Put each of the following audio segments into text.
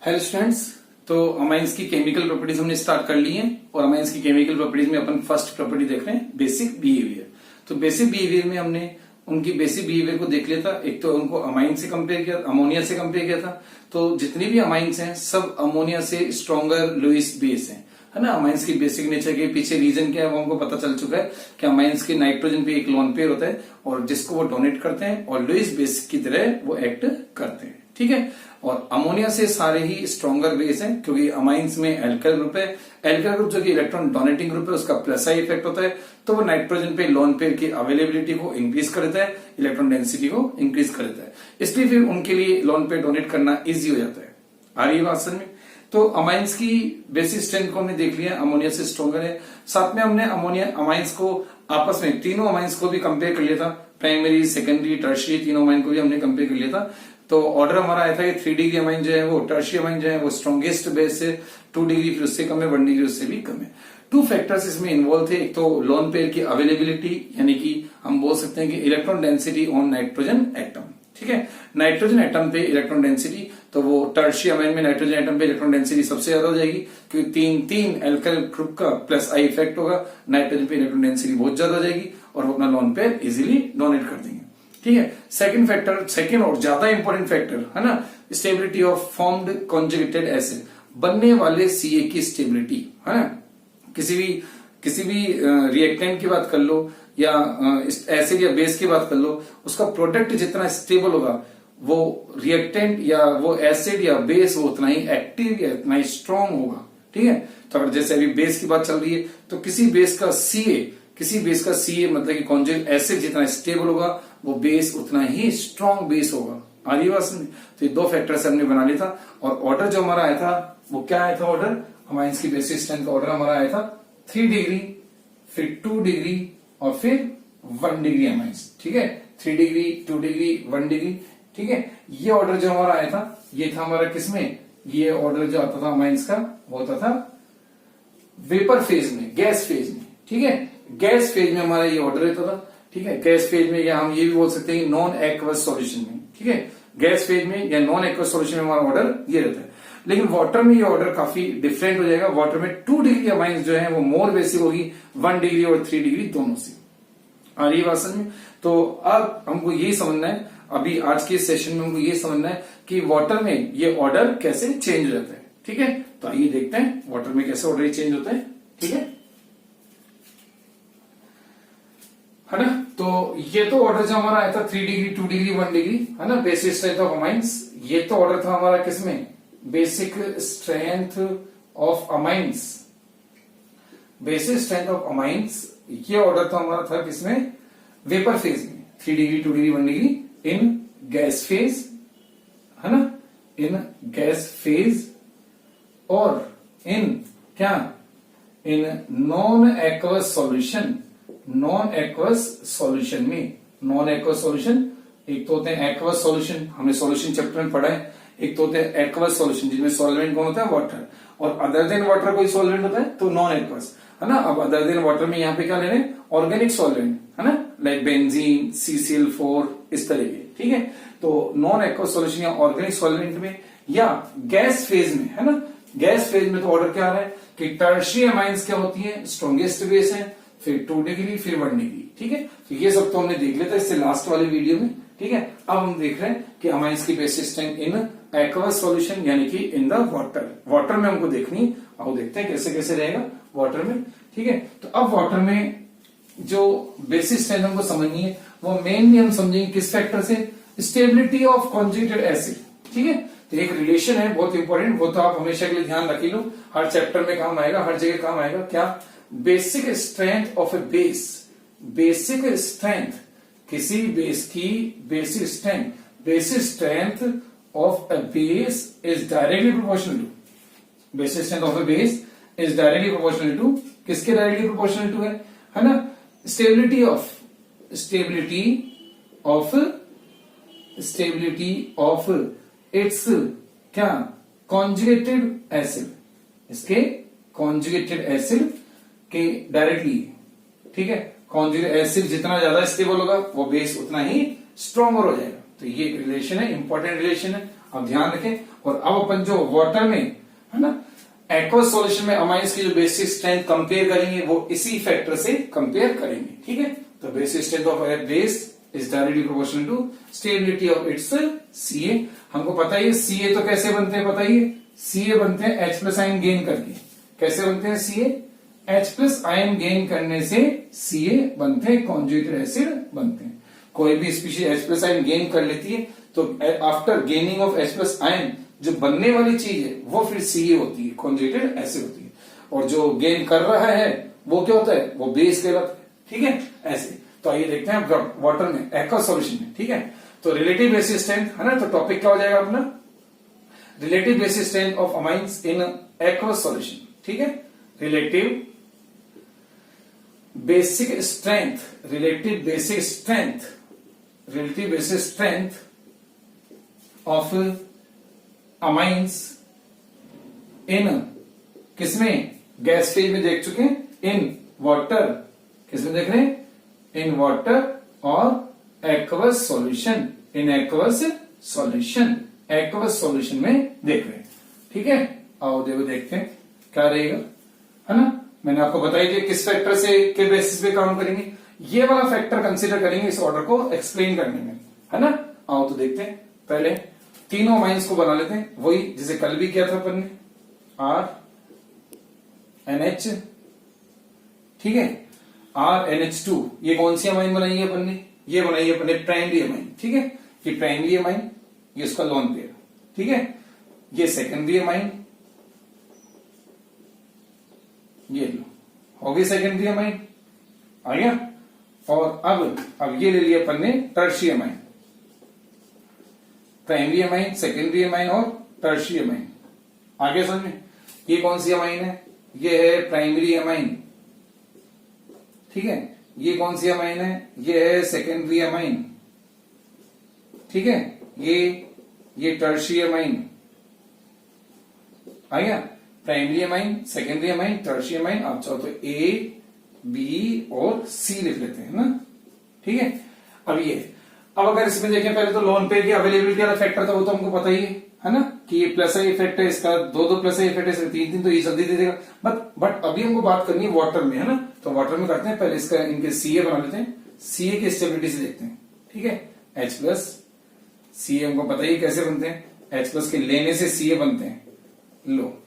Hello students. तो amines की chemical properties हमने स्टार्ट कर ली हैं और अमाइंस की केमिकल प्रॉपर्टीज में अपन फर्स्ट प्रॉपर्टी देख रहे हैं बेसिक बिहेवियर। तो बेसिक बिहेवियर में हमने उनकी बेसिक बिहेवियर को देख लिया था। एक तो उनको अमाइन से कंपेयर किया, अमोनिया से कंपेयर किया था। तो जितनी भी अमाइंस हैं सब अमोनिया से स्ट्रॉन्गर लुइस बेस है ना। अमाइंस की बेसिक नेचर के पीछे रीजन क्या है वो हमको पता चल चुका है कि अमाइंस के नाइट्रोजन पे एक लोन पेयर होता है और जिसको वो डोनेट करते हैं और लुइस बेस की तरह वो एक्ट करते हैं। ठीक है। और अमोनिया से सारे ही स्ट्रॉन्गर बेस हैं क्योंकि अमाइंस में एल्काइल ग्रुप है। एल्काइल ग्रुप जो कि इलेक्ट्रॉन डोनेटिंग ग्रुप है उसका प्लस आई इफेक्ट होता है तो वो नाइट्रोजन पे लोन पेयर की अवेलेबिलिटी को इंक्रीज कर देता है, इलेक्ट्रॉन डेंसिटी को इंक्रीज कर देता है। इसलिए फिर उनके लिए लोन पेयर डोनेट करना इजी हो जाता है। आ रही है बात समझ में। तो अमाइंस की बेसिक स्ट्रेंथ को हमने देख लिया, अमोनिया से स्ट्रॉन्गर है। साथ में हमने अमोनिया अमाइंस को आपस में तीनों अमाइंस को भी कंपेयर कर लिया था, प्राइमरी सेकेंडरी टर्शियरी तीनों अमाइन को भी हमने कंपेयर कर लिया था। तो ऑर्डर हमारा आया था कि 3 डिग्री अमाइन जो है वो टर्शियरी अमाइन जो है वो स्ट्रॉन्गेस्ट बेस है, 2 डिग्री फिर उससे कम है, 1 डिग्री उससे भी कम है। 2 फैक्टर्स इसमें इन्वॉल्व थे। एक तो लोन पेयर की अवेलेबिलिटी यानी कि हम बोल सकते हैं कि electron density on nitrogen atom. ठीक है। नाइट्रोजन एटम पे इलेक्ट्रॉन डेंसिटी तो वो टर्शियरी अमाइन में नाइट्रोजन एटम पे इलेक्ट्रॉन डेंसिटी सबसे ज्यादा हो जाएगी क्योंकि तीन एल्काइल ग्रुप का प्लस आई इफेक्ट होगा। नाइट्रोजन पे इलेक्ट्रॉन डेंसिटी बहुत ज्यादा हो जाएगी और वो अपना लोन पेयर इजीली डोनेट कर देंगे। ठीक है। सेकंड फैक्टर, सेकंड और ज्यादा इंपॉर्टेंट फैक्टर है ना, stability of formed conjugated acid, बनने वाले सीए की स्टेबिलिटी है ना। किसी भी रिएक्टेंट की बात कर लो या एसिड या बेस की बात कर लो, उसका प्रोडक्ट जितना स्टेबल होगा वो रिएक्टेंट या वो एसिड या बेस वो उतना ही एक्टिव या उतना ही स्ट्रांग होगा। ठीक है। तो अगर जैसे अभी बेस की बात चल रही है तो किसी बेस का सीए मतलब कि कॉन्जुगेट एसिड जितना स्टेबल होगा वो बेस उतना ही स्ट्रांग बेस होगा। आ रही बात समझ। तो ये 2 फैक्टर से हमने बना लिया था और ऑर्डर जो हमारा आया था वो क्या आया था, ऑर्डर अमाइंस की बेसिक स्ट्रेंथ का ऑर्डर हमारा आया था 3 डिग्री फिर 2 डिग्री और फिर 1 डिग्री अमाइंस। ठीक है। 3 डिग्री 2 डिग्री 1 डिग्री। ठीक है। ये ऑर्डर जो हमारा आया था ये था हमारा किसमें, ये ऑर्डर जो आता था अमाइंस का वो होता था वेपर फेज में, गैस फेज में। ठीक है। गैस फेज में हमारा ये ऑर्डर रहता था। ठीक है। गैस फेज में या हम ये भी बोल सकते हैं नॉन एक्वस सॉल्यूशन में। ठीक है। गैस फेज में या नॉन एक्वस सॉल्यूशन में हमारा ऑर्डर ये रहता है। लेकिन वाटर में ये ऑर्डर काफी डिफरेंट हो जाएगा। वाटर में 2 डिग्री अमाइंस जो है वो मोर बेसिक होगी 1 डिग्री और 3 डिग्री दोनों से। आ रही बात समझ में। तो अब हमको यही समझना है, अभी आज के सेशन में हमको ये समझना है कि वाटर में ये ऑर्डर कैसे चेंज हो जाता है। ठीक है। तो आइए देखते हैं वाटर में कैसे ऑर्डर चेंज होता है। ठीक है ना। तो ये तो ऑर्डर जो हमारा आया था 3 डिग्री 2 डिग्री 1 डिग्री है ना, बेसिक स्ट्रेंथ ऑफ अमाइंस। ये तो ऑर्डर था हमारा किसमें, basic strength of amines. Basic strength of amines ये ऑर्डर तो हमारा था किसमें, वेपर फेज में, 3 degree 2 degree 1 degree in gas phase है ना, इन गैस फेज और इन क्या, in non aqueous solution. Non aqueous solution में, नॉन एक्वस सॉल्यूशन एक तो होते हैं एक्वस सॉल्यूशन, हमने सॉल्यूशन चैप्टर में पढ़ा है। एक तो होते हैं एक्वस सॉल्यूशन जिसमें सॉल्वेंट कौन होता है, वाटर, और अदर देन वाटर कोई सॉल्वेंट होता है तो नॉन एक्वस है ना। अब अदर देन वाटर में यहाँ पे क्या ले रहे हैं, ऑर्गेनिक सॉल्वेंट है ना, लाइक बेंजीन, CCl4 इस तरह के। ठीक है। तो नॉन एक्वस सॉल्यूशन या ऑर्गेनिक सॉल्वेंट में या गैस फेज में है ना। गैस फेज में तो ऑर्डर क्या आ रहा है कि टर्शियरी अमाइंस क्या होती है, स्ट्रॉन्गेस्ट बेस है, फिर 2 डिग्री फिर 1 डिग्री। ठीक है। तो ये सब तो हमने देख लिया था इससे लास्ट वाले वीडियो में। ठीक है। अब हम देख रहे हैं कि अमाइंस की basic strength in aqueous solution यानी कि इन द वाटर। वाटर में हमको देखनी, आओ देखते हैं कैसे कैसे रहेगा वाटर में। ठीक है। तो अब वाटर में जो बेसिक स्ट्रेंथ हमको समझनी है वो मेनली हम समझेंगे किस फैक्टर से, स्टेबिलिटी ऑफ कॉन्जुगेटेड एसिड। ठीक है। तो एक रिलेशन है बहुत इंपॉर्टेंट, वो तो आप हमेशा के लिए ध्यान रख लो, हर चैप्टर में काम आएगा, हर जगह काम आएगा। क्या, basic strength of a base. Basic strength किसी बेस की basic strength, basic strength of a base is directly proportional to, basic strength of a base is directly proportional to, किसके डायरेक्टली प्रोपोर्शनल टू है ना, stability of its क्या, conjugated acid, इसके conjugated acid के directly. ठीक है। Conjugate acid जितना ज्यादा स्टेबल होगा वो बेस उतना ही स्ट्रॉन्गर हो जाएगा। तो ये एक रिलेशन है, इंपॉर्टेंट रिलेशन है, अब ध्यान रखें। और अब अपन जो वाटर में है ना एक्वस सॉल्यूशन में अमाइंस की जो बेसिक स्ट्रेंथ कंपेयर करेंगे वो इसी फैक्टर से कंपेयर करेंगे। ठीक है, तो basic strength of a base is directly proportional to stability of its Ca। हमको पता ही है Ca तो कैसे बनते हैं, पता ही है Ca बनते हैं H प्लस आयन गेन करके। कैसे बनते हैं Ca? H plus ion gain करने से Ca बनते हैं, कॉन्जुगेटेड एसिड बनते हैं। कोई भी species H plus ion gain कर लेती है तो after gaining of H plus ion जो बनने वाली चीज है वो फिर Ca होती है, कॉन्जुगेटेड एसिड होती है। और जो गेन कर रहा है वो क्या होता है, वो बेस कहलाता है। ठीक है, ऐसे। तो आइए देखते हैं वाटर में एक्वस सॉल्यूशन में। ठीक है, तो रिलेटिव बेसिक स्ट्रेंथ है ना, तो टॉपिक क्या हो जाएगा अपना, relative basic strength of amines in aqueous solution. ठीक है, relative basic strength, relative basic strength of amines in, किसमें, गैस फेज में देख चुके हैं, इन वाटर, किसमें देख रहे हैं, इन वाटर और एक्वस सॉल्यूशन, इन एक्वस सॉल्यूशन, एक्वस सॉल्यूशन में देख रहे हैं। ठीक है, आओ देखो देखते हैं क्या रहेगा, है ना। मैंने आपको बताई थी किस फैक्टर से के बेसिस पे काम करेंगे, ये वाला फैक्टर कंसीडर करेंगे इस ऑर्डर को एक्सप्लेन करने में, है ना। आओ तो देखते हैं, पहले तीनों अमाइंस को बना लेते हैं, वही जिसे कल भी किया था अपन ने, RNH। ठीक है, RNH2, ये कौन सी अमाइन बनाई है अपन ने, ये बनाई है अपन ने प्राइमरी अमाइन। ठीक है, ये प्राइमरी अमाइन, ये उसका लोन पेयर। ठीक है, ये सेकेंडरी अमाइन, ये लो हो गई सेकेंडरी अमाइन, आ गया। और अब ये ले लिया अपन ने tertiary amine, primary amine, secondary amine और टर्शियरी अमाइन। आगे समझ में, ये कौन सी अमाइन है, ये है प्राइमरी अमाइन। ठीक है, ये कौन सी अमाइन है, ये है सेकेंडरी अमाइन। ठीक है, ये टर्शियरी अमाइन आ गया। Primary amine, secondary amine, tertiary amine. आप चाहो तो A, B और C लिख लेते हैं ना। ठीक है, अब अगर इसमें देखें, पहले तो लोन पेयर की अवेलेबिलिटी वाला फैक्टर था, वो तो हमको पता ही है ना, कि ये प्लस आई इफेक्ट है, इसका दो प्लस आई इफेक्ट है, तीन तो ये जल्दी दे देगा। बट अभी हमको बात करनी है वाटर में, है ना। तो वाटर में करते हैं, पहले इसका इनके Ca बना लेते हैं, Ca की स्टेबिलिटी से देखते हैं। ठीक है, H प्लस, Ca हमको पता ही कैसे बनते हैं, H प्लस के लेने से Ca बनते हैं। लो,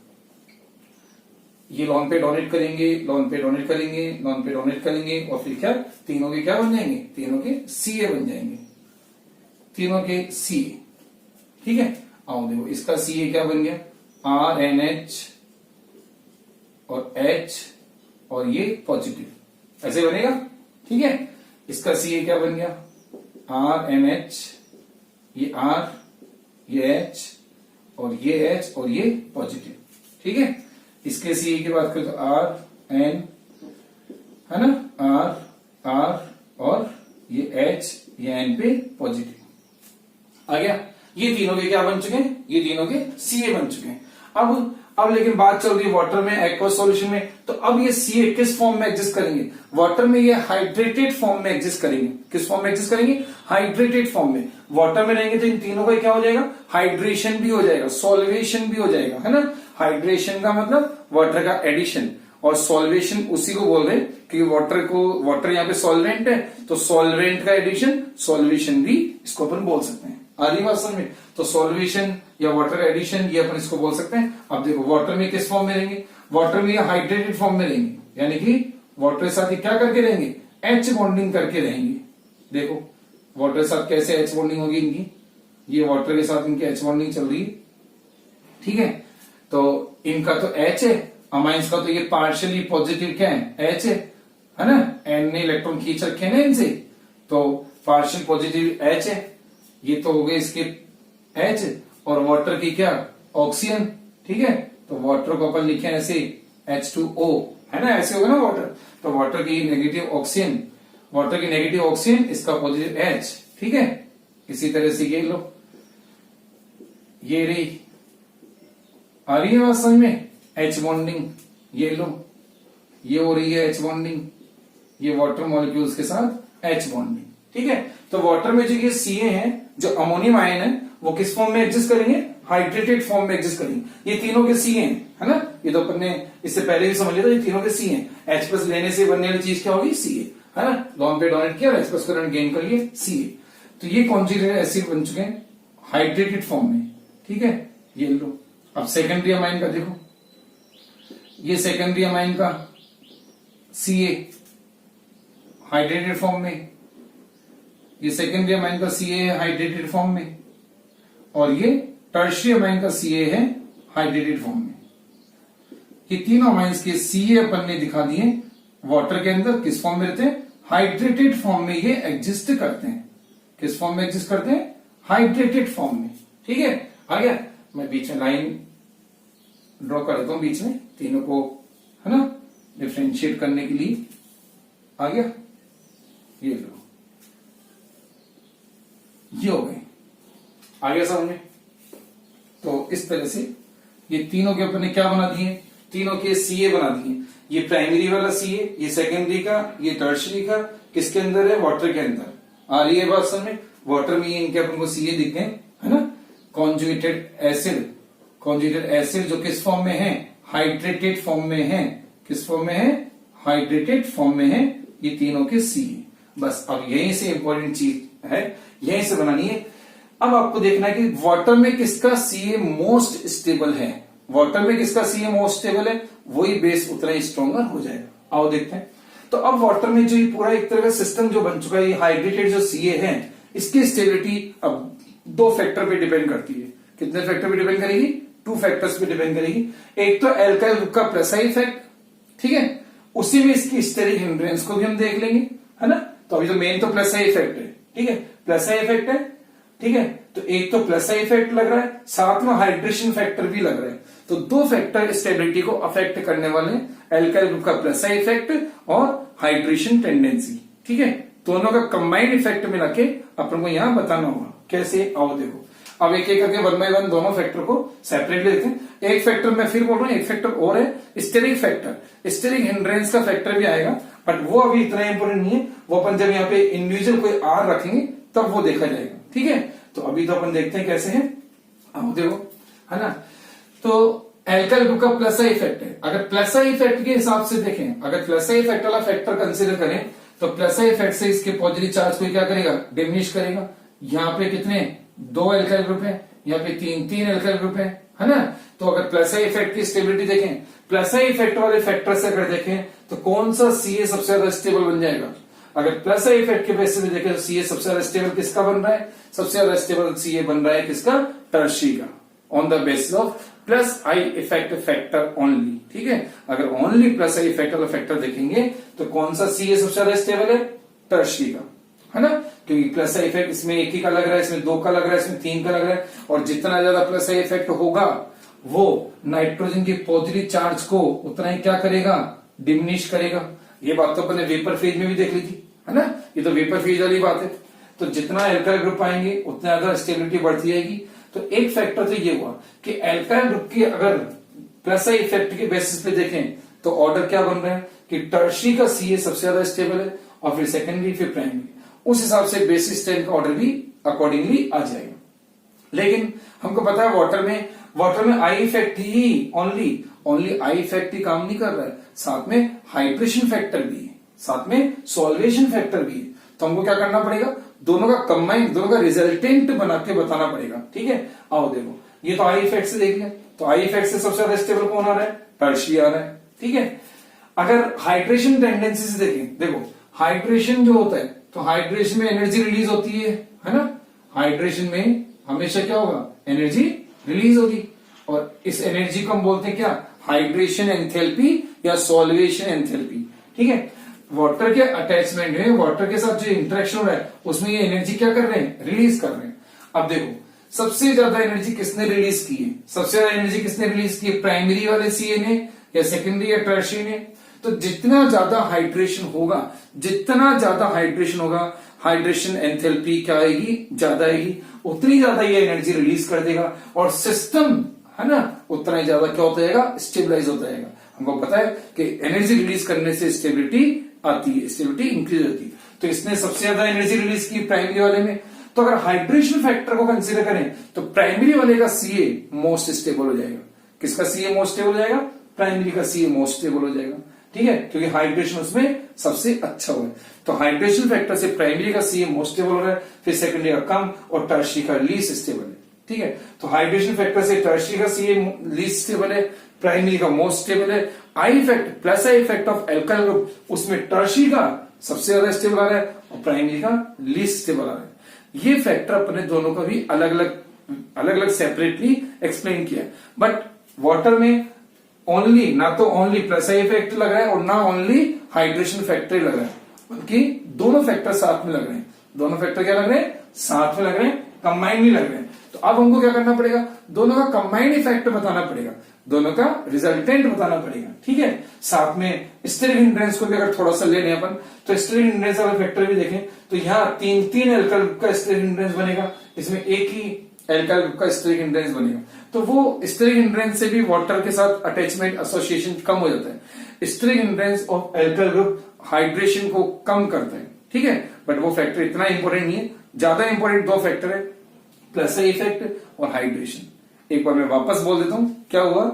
ये लॉन पे डोनेट करेंगे, लॉन पे डोनेट करेंगे, लॉन पे डोनेट करेंगे, और फिर क्या, तीनों के क्या बन जाएंगे, तीनों के Ca बन जाएंगे, तीनों के Ca। ठीक है, आओ देखो इसका Ca क्या बन गया, RNH और H और ये पॉजिटिव, ऐसे बनेगा। ठीक है, इसका Ca क्या बन गया, RNH, ये R, ये H और ये H और ये पॉजिटिव। ठीक है, इसके Ca की बात करें तो RN, है ना, R और ये H, ये N पे पॉजिटिव आ गया। ये तीनों के क्या बन चुके हैं, ये तीनों के Ca बन चुके हैं। अब लेकिन बात चल रही है वाटर में, एक्वस सॉल्यूशन में, तो अब ये Ca किस फॉर्म में एग्जिस्ट करेंगे, वाटर में ये हाइड्रेटेड फॉर्म में एग्जिस्ट करेंगे। किस फॉर्म में एग्जिस्ट करेंगे, हाइड्रेटेड फॉर्म में। वाटर में रहेंगे तो इन तीनों का क्या हो जाएगा, हाइड्रेशन भी हो जाएगा, सॉल्वेशन भी हो जाएगा, है ना। हाइड्रेशन का मतलब वाटर का एडिशन, और सॉल्वेशन उसी को बोल रहे हैं कि वाटर यहाँ पे सॉल्वेंट है, तो सॉल्वेंट का एडिशन, सॉल्वेशन भी इसको अपन बोल सकते हैं। आ रही बात समझ में, तो सॉल्वेशन या वाटर एडिशन ये अपन इसको बोल सकते हैं। अब देखो वाटर में किस फॉर्म में रहेंगे, वाटर में हाइड्रेटेड फॉर्म में रहेंगे, यानी कि वाटर के साथ ही क्या करके रहेंगे, H बॉन्डिंग करके रहेंगे। देखो वाटर के साथ कैसे H बॉन्डिंग होगी इनकी, ये वाटर के साथ इनकी H बॉन्डिंग चल रही है। ठीक है, तो इनका तो H है, अमाइंस का तो ये पार्शियली पॉजिटिव क्या है, H है ना, N ने इलेक्ट्रॉन खींच रखे ना इनसे, तो पार्शियल पॉजिटिव H है, ये तो हो गए इसके H, और वाटर की क्या, ऑक्सीजन। ठीक है, तो वाटर को अपन लिखे ऐसे H2O, है ना, ऐसे होगा ना वाटर। तो वाटर की नेगेटिव ऑक्सीजन, वाटर की नेगेटिव ऑक्सीजन, इसका पॉजिटिव H। ठीक है, इसी तरह से ये लो, ये रही, आ रही है बात समझ में, H बॉन्डिंग, ये लो, ये हो रही है H बॉन्डिंग, ये वाटर मॉलिक्यूल्स के साथ H बॉन्डिंग। ठीक है, तो वाटर में जो ये Ca है, जो अमोनियम आयन है, वो किस फॉर्म में एग्जिस्ट करेंगे, हाइड्रेटेड फॉर्म में एग्जिस्ट करेंगे। ये तीनों के सी है ना, ये तो अपन ने इससे पहले भी समझ लिया था, ये तीनों के सी है। H प्लस लेने से बनने वाली चीज क्या होगी, सी है ना, लॉन्ग पे डोनेट किया और H प्लस करंट गेन कर लिए, सी है। तो ये कॉन्जुगेटेड एसिड बन चुके हैं हाइड्रेटेड फॉर्म में, ठीक है, ये लो। अब सेकेंडरी अमाइन का देखो, ये सेकेंडरी अमाइन का सी हाइड्रेटेड फॉर्म में, ये सेकेंडरी अमाइन का सी है हाइड्रेटेड फॉर्म में, और ये टर्शियरी अमाइन का सी है हाइड्रेटेड फॉर्म में। ये तीनों अमाइंस के सी अपन ने दिखा दिए वाटर के अंदर किस फॉर्म में रहते हैं, हाइड्रेटेड फॉर्म में ये एग्जिस्ट करते हैं। किस फॉर्म में एग्जिस्ट करते हैं, हाइड्रेटेड फॉर्म में, ठीक है। आ गया, मैं बीच में लाइन ड्रॉ कर देता हूं बीच में तीनों को, है ना, डिफ्रेंशिएट करने के लिए। आ गया, ये लो, ये हो गए, आ गया समझ में। तो इस तरह से ये तीनों के अपन ने क्या बना दिए, तीनों के सीए बना दिए। ये प्राइमरी वाला सीए, ये सेकेंडरी का, ये टर्शियरी का, किसके अंदर है, वाटर के अंदर। आ रही है बात समझ में, वाटर में ये इनके अपन को सीए दिख गए, है ना। कॉन्जुगेटेड एसिड, कॉन्जुगेटेड एसिड जो किस फॉर्म में है, हाइड्रेटेड फॉर्म में है। किस फॉर्म में है, हाइड्रेटेड फॉर्म में है, ये तीनों के सीए। बस अब यहीं से इंपॉर्टेंट चीज है, यहीं से बनानी है। अब आपको देखना है कि वाटर में किसका सीए मोस्ट स्टेबल है, वाटर में किसका सीए मोस्ट स्टेबल है, वही बेस उतना ही स्ट्रॉन्गर हो जाएगा। आओ देखते हैं। तो अब वाटर में जो ये पूरा एक तरह का सिस्टम जो बन चुका है, ये हाइड्रेटेड जो सीए है, इसकी स्टेबिलिटी अब दो फैक्टर पे डिपेंड करती है। कितने फैक्टर पे डिपेंड करेगी, टू फैक्टर्स पे डिपेंड करेगी। एक तो एल्काइल ग्रुप का प्रेसाई इफेक्ट, ठीक है, उसी में इसकी स्टेरिक हिंड्रेंस को भी हम देख लेंगे, है ना। तो अभी तो मेन तो प्रेसाई इफेक्ट है, ठीक है, प्रेसाई इफेक्ट है, ठीक है। तो एक तो प्रेसाई इफेक्ट लग रहा है, साथ में हाइड्रेशन फैक्टर भी लग रहा है। तो दो फैक्टर स्टेबिलिटी को अफेक्ट करने वाले, एल्काइल ग्रुप का प्रेसाई इफेक्ट और हाइड्रेशन टेंडेंसी, ठीक है। दोनों का कंबाइंड इफेक्ट मिला के अपन को यहां बताना होगा कैसे। आओ देखो, अब एक एक करके वन बाय वन दोनों फैक्टर को सेपरेटली देखते हैं। एक फैक्टर मैं फिर बोल रहा हूं, एक फैक्टर और है स्टेरिक फैक्टर। स्टेरिक हिंड्रेंस का फैक्टर भी आएगा, बट वो अभी इतना इंपोर्टेंट नहीं है, वो अपन जब यहाँ पे इंडिविजुअल कोई आर रखेंगे तब वो देखा जाएगा, ठीक है। तो अभी तो अपन देखते हैं कैसे है। आओ देखो, है ना। तो एल्काइल ग्रुप का प्लस इफेक्ट है। अगर प्लस इफेक्ट के हिसाब से देखें, अगर प्लस इफेक्ट वाला फैक्टर कंसिडर करें, तो प्लस इफेक्ट से इसके पॉजिटिव चार्ज को क्या करेगा, डिमिनिश करेगा। यहाँ पे कितने, दो एल्काइल ग्रुप है, यहाँ पे तीन एल्काइल ग्रुप है ना। तो अगर प्लस इफेक्ट की स्टेबिलिटी देखें, प्लस इफेक्ट वाले फैक्टर से अगर देखें, तो कौन सा सीए सबसे ज्यादा स्टेबल बन जाएगा। अगर प्लस इफेक्ट के बेसिस पे देखें तो सीए सबसे ज्यादा स्टेबल किसका बन रहा है, सबसे ज्यादा स्टेबल सीए बन रहा है किसका, टर्शियरी का, on the basis of plus I effect factor only, ठीक है। अगर ओनली प्लस आई इफेक्ट वाला फैक्टर देखेंगे तो कौन सा सीए सबसे ज्यादा स्टेबल है, टर्शियरी का, है ना। क्योंकि प्लस आई इफेक्ट इसमें एक ही का लग रहा है, इसमें दो का लग रहा है, इसमें तीन का लग रहा है, और जितना ज्यादा प्लस आई इफेक्ट होगा वो नाइट्रोजन के पॉजिटिव चार्ज को उतना ही क्या करेगा, डिमिनिश करेगा। ये बात तो अपन ने वेपर फेज में भी देख ली थी, है ना। ये तो वेपर फेज वाली बात है। तो जितना एल्काइल ग्रुप आएंगे उतना ज्यादा स्टेबिलिटी बढ़ती जाएगी। तो एक फैक्टर तो ये हुआ कि एल्काइल ग्रुप की अगर प्लस आई इफेक्ट के बेसिस पे देखें तो ऑर्डर क्या बन रहा है कि टर्शियरी का सीए सबसे ज्यादा स्टेबल है, और फिर सेकेंडरी, फिर प्राइमरी। उस हिसाब से बेसिस स्ट्रेंथ का ऑर्डर भी अकॉर्डिंगली आ जाएगा। लेकिन हमको पता है वाटर में आई इफेक्ट ही ओनली आई इफेक्ट ही काम नहीं कर रहा है, साथ में हाइड्रेशन फैक्टर भी है, साथ में सॉल्वेशन फैक्टर भी है। तो हमको क्या करना पड़ेगा, दोनों का कंबाइन, दोनों का रिजल्टेंट बना के बताना पड़ेगा, ठीक है। आओ देखो, ये तो आई इफेक्ट से देख लिया, तो आई इफेक्ट से सबसे ज्यादा स्टेबल कौन आ रहा है, टर्शियरी आ रहा है, ठीक है। अगर हाइड्रेशन टेंडेंसी से देखें, देखो हाइड्रेशन जो होता है, तो हाइड्रेशन में एनर्जी रिलीज होती है ना। हाइड्रेशन में हमेशा क्या होगा, एनर्जी रिलीज होगी, और इस एनर्जी को हम बोलते हैं क्या, हाइड्रेशन एंथैल्पी या सॉल्वेशन एंथैल्पी, ठीक है। वाटर के अटैचमेंट में, वाटर के साथ जो इंटरेक्शन हो रहा है उसमें ये एनर्जी क्या कर रहे हैं, रिलीज कर रहे हैं। अब देखो सबसे ज्यादा एनर्जी किसने रिलीज की है, सबसे ज्यादा एनर्जी किसने रिलीज की है, प्राइमरी वाले सीए ने या सेकेंडरी या टर्शियरी ने। तो जितना ज्यादा हाइड्रेशन होगा, हाइड्रेशन एंथैल्पी क्या आएगी, ज्यादा आएगी, उतनी ज्यादा ये एनर्जी रिलीज कर देगा, और सिस्टम, है ना, उतना ही ज्यादा क्या होता जाएगा, स्टेबलाइज होता जाएगा। हमको पता है कि एनर्जी रिलीज करने से स्टेबिलिटी आती है, स्टेबिलिटी इंक्रीज होती है। तो इसने सबसे ज्यादा एनर्जी रिलीज की प्राइमरी वाले में, तो अगर हाइड्रेशन फैक्टर को कंसीडर करें तो प्राइमरी वाले का सीए मोस्ट स्टेबल हो जाएगा। किसका सीए मोस्ट स्टेबल हो जाएगा? प्राइमरी का सीए मोस्ट स्टेबल हो जाएगा, ठीक है, क्योंकि हाइड्रेशन उसमें सबसे अच्छा हुआ है। तो हाइड्रेशन फैक्टर से प्राइमरी का सीए मोस्ट स्टेबल हो रहा है, फिर सेकेंडरी का कम और टर्शियरी का लीस्ट स्टेबल है, ठीक है। तो हाइड्रेशन फैक्टर से टर्शियरी का सीए लीस्ट स्टेबल है, प्राइमरी का मोस्ट स्टेबल है। I effect plus I effect of alkyl group, उसमें टर्शियरी का सबसे ज्यादा स्टेबल आ रहा है और प्राइमरी का लीस्ट स्टेबल आ रहा है। ये फैक्टर अपने दोनों का भी अलग अलग सेपरेटली एक्सप्लेन किया, बट वाटर में ओनली ना तो ओनली प्लस आई इफेक्ट लग रहा है और ना ओनली हाइड्रेशन फैक्टर लग रहा है, बल्कि दोनों फैक्टर साथ में लग रहे हैं। दोनों फैक्टर क्या लग रहे हैं? साथ में लग रहे हैं, कंबाइंड नहीं लग रहे हैं। तो अब हमको क्या करना पड़ेगा? दोनों का कंबाइंड इफेक्ट बताना पड़ेगा, दोनों का रिजल्टेंट बताना पड़ेगा, ठीक है। साथ में स्टेरिक हिंड्रेंस को भी अगर थोड़ा सा ले लें अपन, तो स्टेरिक हिंड्रेंस वाला फैक्टर भी देखें तो यहाँ तीन एल्काइल ग्रुप का स्टेरिक हिंड्रेंस बनेगा, इसमें एक ही एल्काइल ग्रुप का स्टेरिक हिंड्रेंस बनेगा। तो वो स्टेरिक हिंड्रेंस से भी वाटर के साथ अटैचमेंट एसोसिएशन कम हो जाता है। Steric hindrance of alkyl group hydration को कम करता है, ठीक है, बट वो फैक्टर इतना इंपॉर्टेंट नहीं है। ज्यादा इंपॉर्टेंट दो फैक्टर है, प्लस आई इफेक्ट और हाइड्रेशन। एक बार मैं वापस बोल देता हूं क्या हुआ।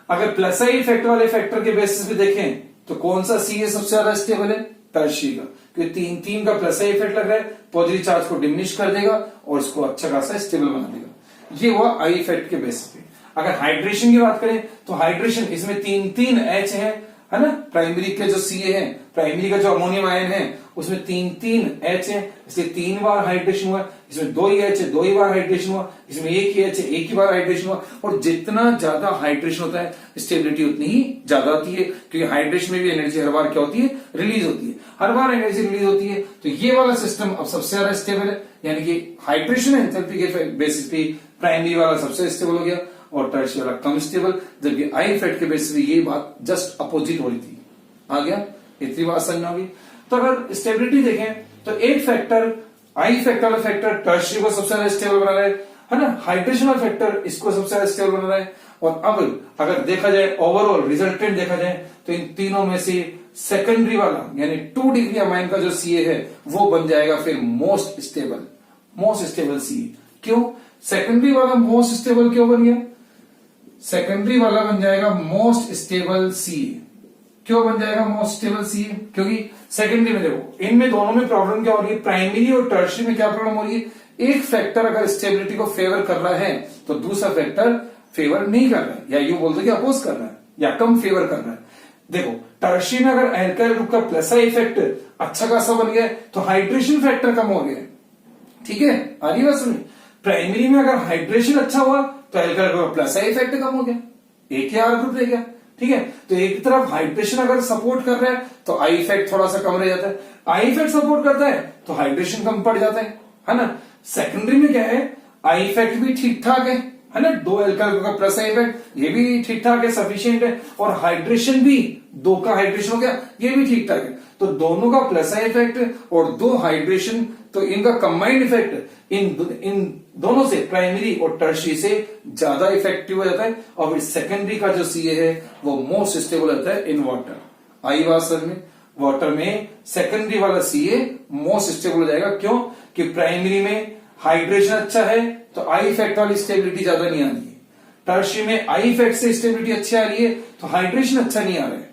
अगर प्लस आई इफेक्ट वाले फैक्टर के बेसिस पे देखें तो कौन सा सीए सबसे ज्यादा स्टेबल है? टर्शियरी का, क्योंकि तीन का प्लस आई इफेक्ट लग रहा है, पॉजिटिव चार्ज को डिमिनिश कर देगा और इसको अच्छा खासा स्टेबल बना देगा। ये हुआ आई इफेक्ट के बेसिस पे। अगर हाइड्रेशन की बात करें तो हाइड्रेशन, इसमें तीन एच है ना, प्राइमरी के जो सीए है, प्राइमरी का जो अमोनियम आयन है उसमें तीन एच है, इसलिए 3 बार हाइड्रेशन हुआ। इसमें 2 ही एच है, 2 ही बार हाइड्रेशन हुआ। इसमें 1 ही एच है, 1 ही बार हाइड्रेशन हुआ। और जितना ज्यादा हाइड्रेशन होता है स्टेबिलिटी उतनी ही ज्यादा होती है, क्योंकि हाइड्रेशन में भी एनर्जी हर बार क्या होती है? रिलीज होती है, हर बार एनर्जी रिलीज होती है। तो ये वाला सिस्टम अब सबसे ज्यादा स्टेबल है, यानी कि हाइड्रेशन एंथैल्पी के बेसिस पे प्राइमरी वाला सबसे स्टेबल हो गया और टर्शियरी वाला कम स्टेबल, जबकि आई इफेक्ट के बेसिस पे ये बात जस्ट अपोजिट हो रही थी। आ गया? इतनी बात समझ में होगी। तो अगर स्टेबिलिटी देखें तो एक फैक्टर, आई इफेक्ट वाला फैक्टर टर्शियरी को सबसे ज्यादा स्टेबल बना रहा है ना, हाइड्रेशन वाला फैक्टर इसको सबसे ज्यादा स्टेबल बना रहा है। और अब अगर देखा जाए ओवरऑल रिजल्टेंट देखा जाए तो इन तीनों में से सेकेंडरी वाला यानी 2 डिग्री अमाइन का जो सीए है वो बन जाएगा फिर मोस्ट स्टेबल सीए। क्यों सेकेंडरी वाला मोस्ट स्टेबल क्यों बन गया? सेकेंडरी वाला बन जाएगा मोस्ट स्टेबल सीए। क्यों बन जाएगा मोस्ट स्टेबल सीए? क्योंकि सेकेंडरी में देखो, इनमें दोनों में प्रॉब्लम क्या हो रही है? प्राइमरी और टर्शियरी में क्या प्रॉब्लम हो रही है? एक फैक्टर अगर स्टेबिलिटी को फेवर कर रहा है तो दूसरा फैक्टर फेवर नहीं कर रहा है, या यूं बोलते कि अपोज कर रहा है या कम फेवर कर रहा है। देखो टर्शियरी में अगर एल्काइल ग्रुप का प्लस आई इफेक्ट अच्छा खासा बन गया तो हाइड्रेशन फैक्टर कम हो गया, ठीक है, आ रही बात समझ। प्राइमरी में अगर हाइड्रेशन अच्छा हुआ तो एल्काइल ग्रुप का प्लस आई इफेक्ट कम हो गया, एक ही आर ग्रुप रह गया, ठीक है। तो एक तरफ हाइड्रेशन अगर सपोर्ट कर रहा है तो आई इफेक्ट थोड़ा सा कम रह जाता है, आई इफेक्ट सपोर्ट करता है तो हाइड्रेशन कम पड़ जाता है ना। सेकेंडरी में क्या है? आई इफेक्ट भी ठीक ठाक है ना, 2 एल्काइल का प्लस आई इफेक्ट ये भी ठीक ठाक है, सफिशियंट है, और हाइड्रेशन भी 2 का हाइड्रेशन हो गया ये भी ठीक ठाक है। तो दोनों का प्लस आई इफेक्ट और 2 हाइड्रेशन, तो इनका कंबाइंड इफेक्ट इन दोनों से प्राइमरी और टर्शियरी से ज्यादा इफेक्टिव हो जाता है, और फिर सेकेंडरी का जो सीए है वो मोस्ट स्टेबल होता है इन वाटर। आई बात समझ में? वाटर में सेकेंडरी वाला सीए मोस्ट स्टेबल हो जाएगा। क्यों? कि प्राइमरी में हाइड्रेशन अच्छा है तो आई इफेक्ट वाली स्टेबिलिटी ज्यादा नहीं आ रही है, टर्शियरी में आई इफेक्ट से स्टेबिलिटी अच्छी आ रही है तो हाइड्रेशन अच्छा नहीं आ रहा है।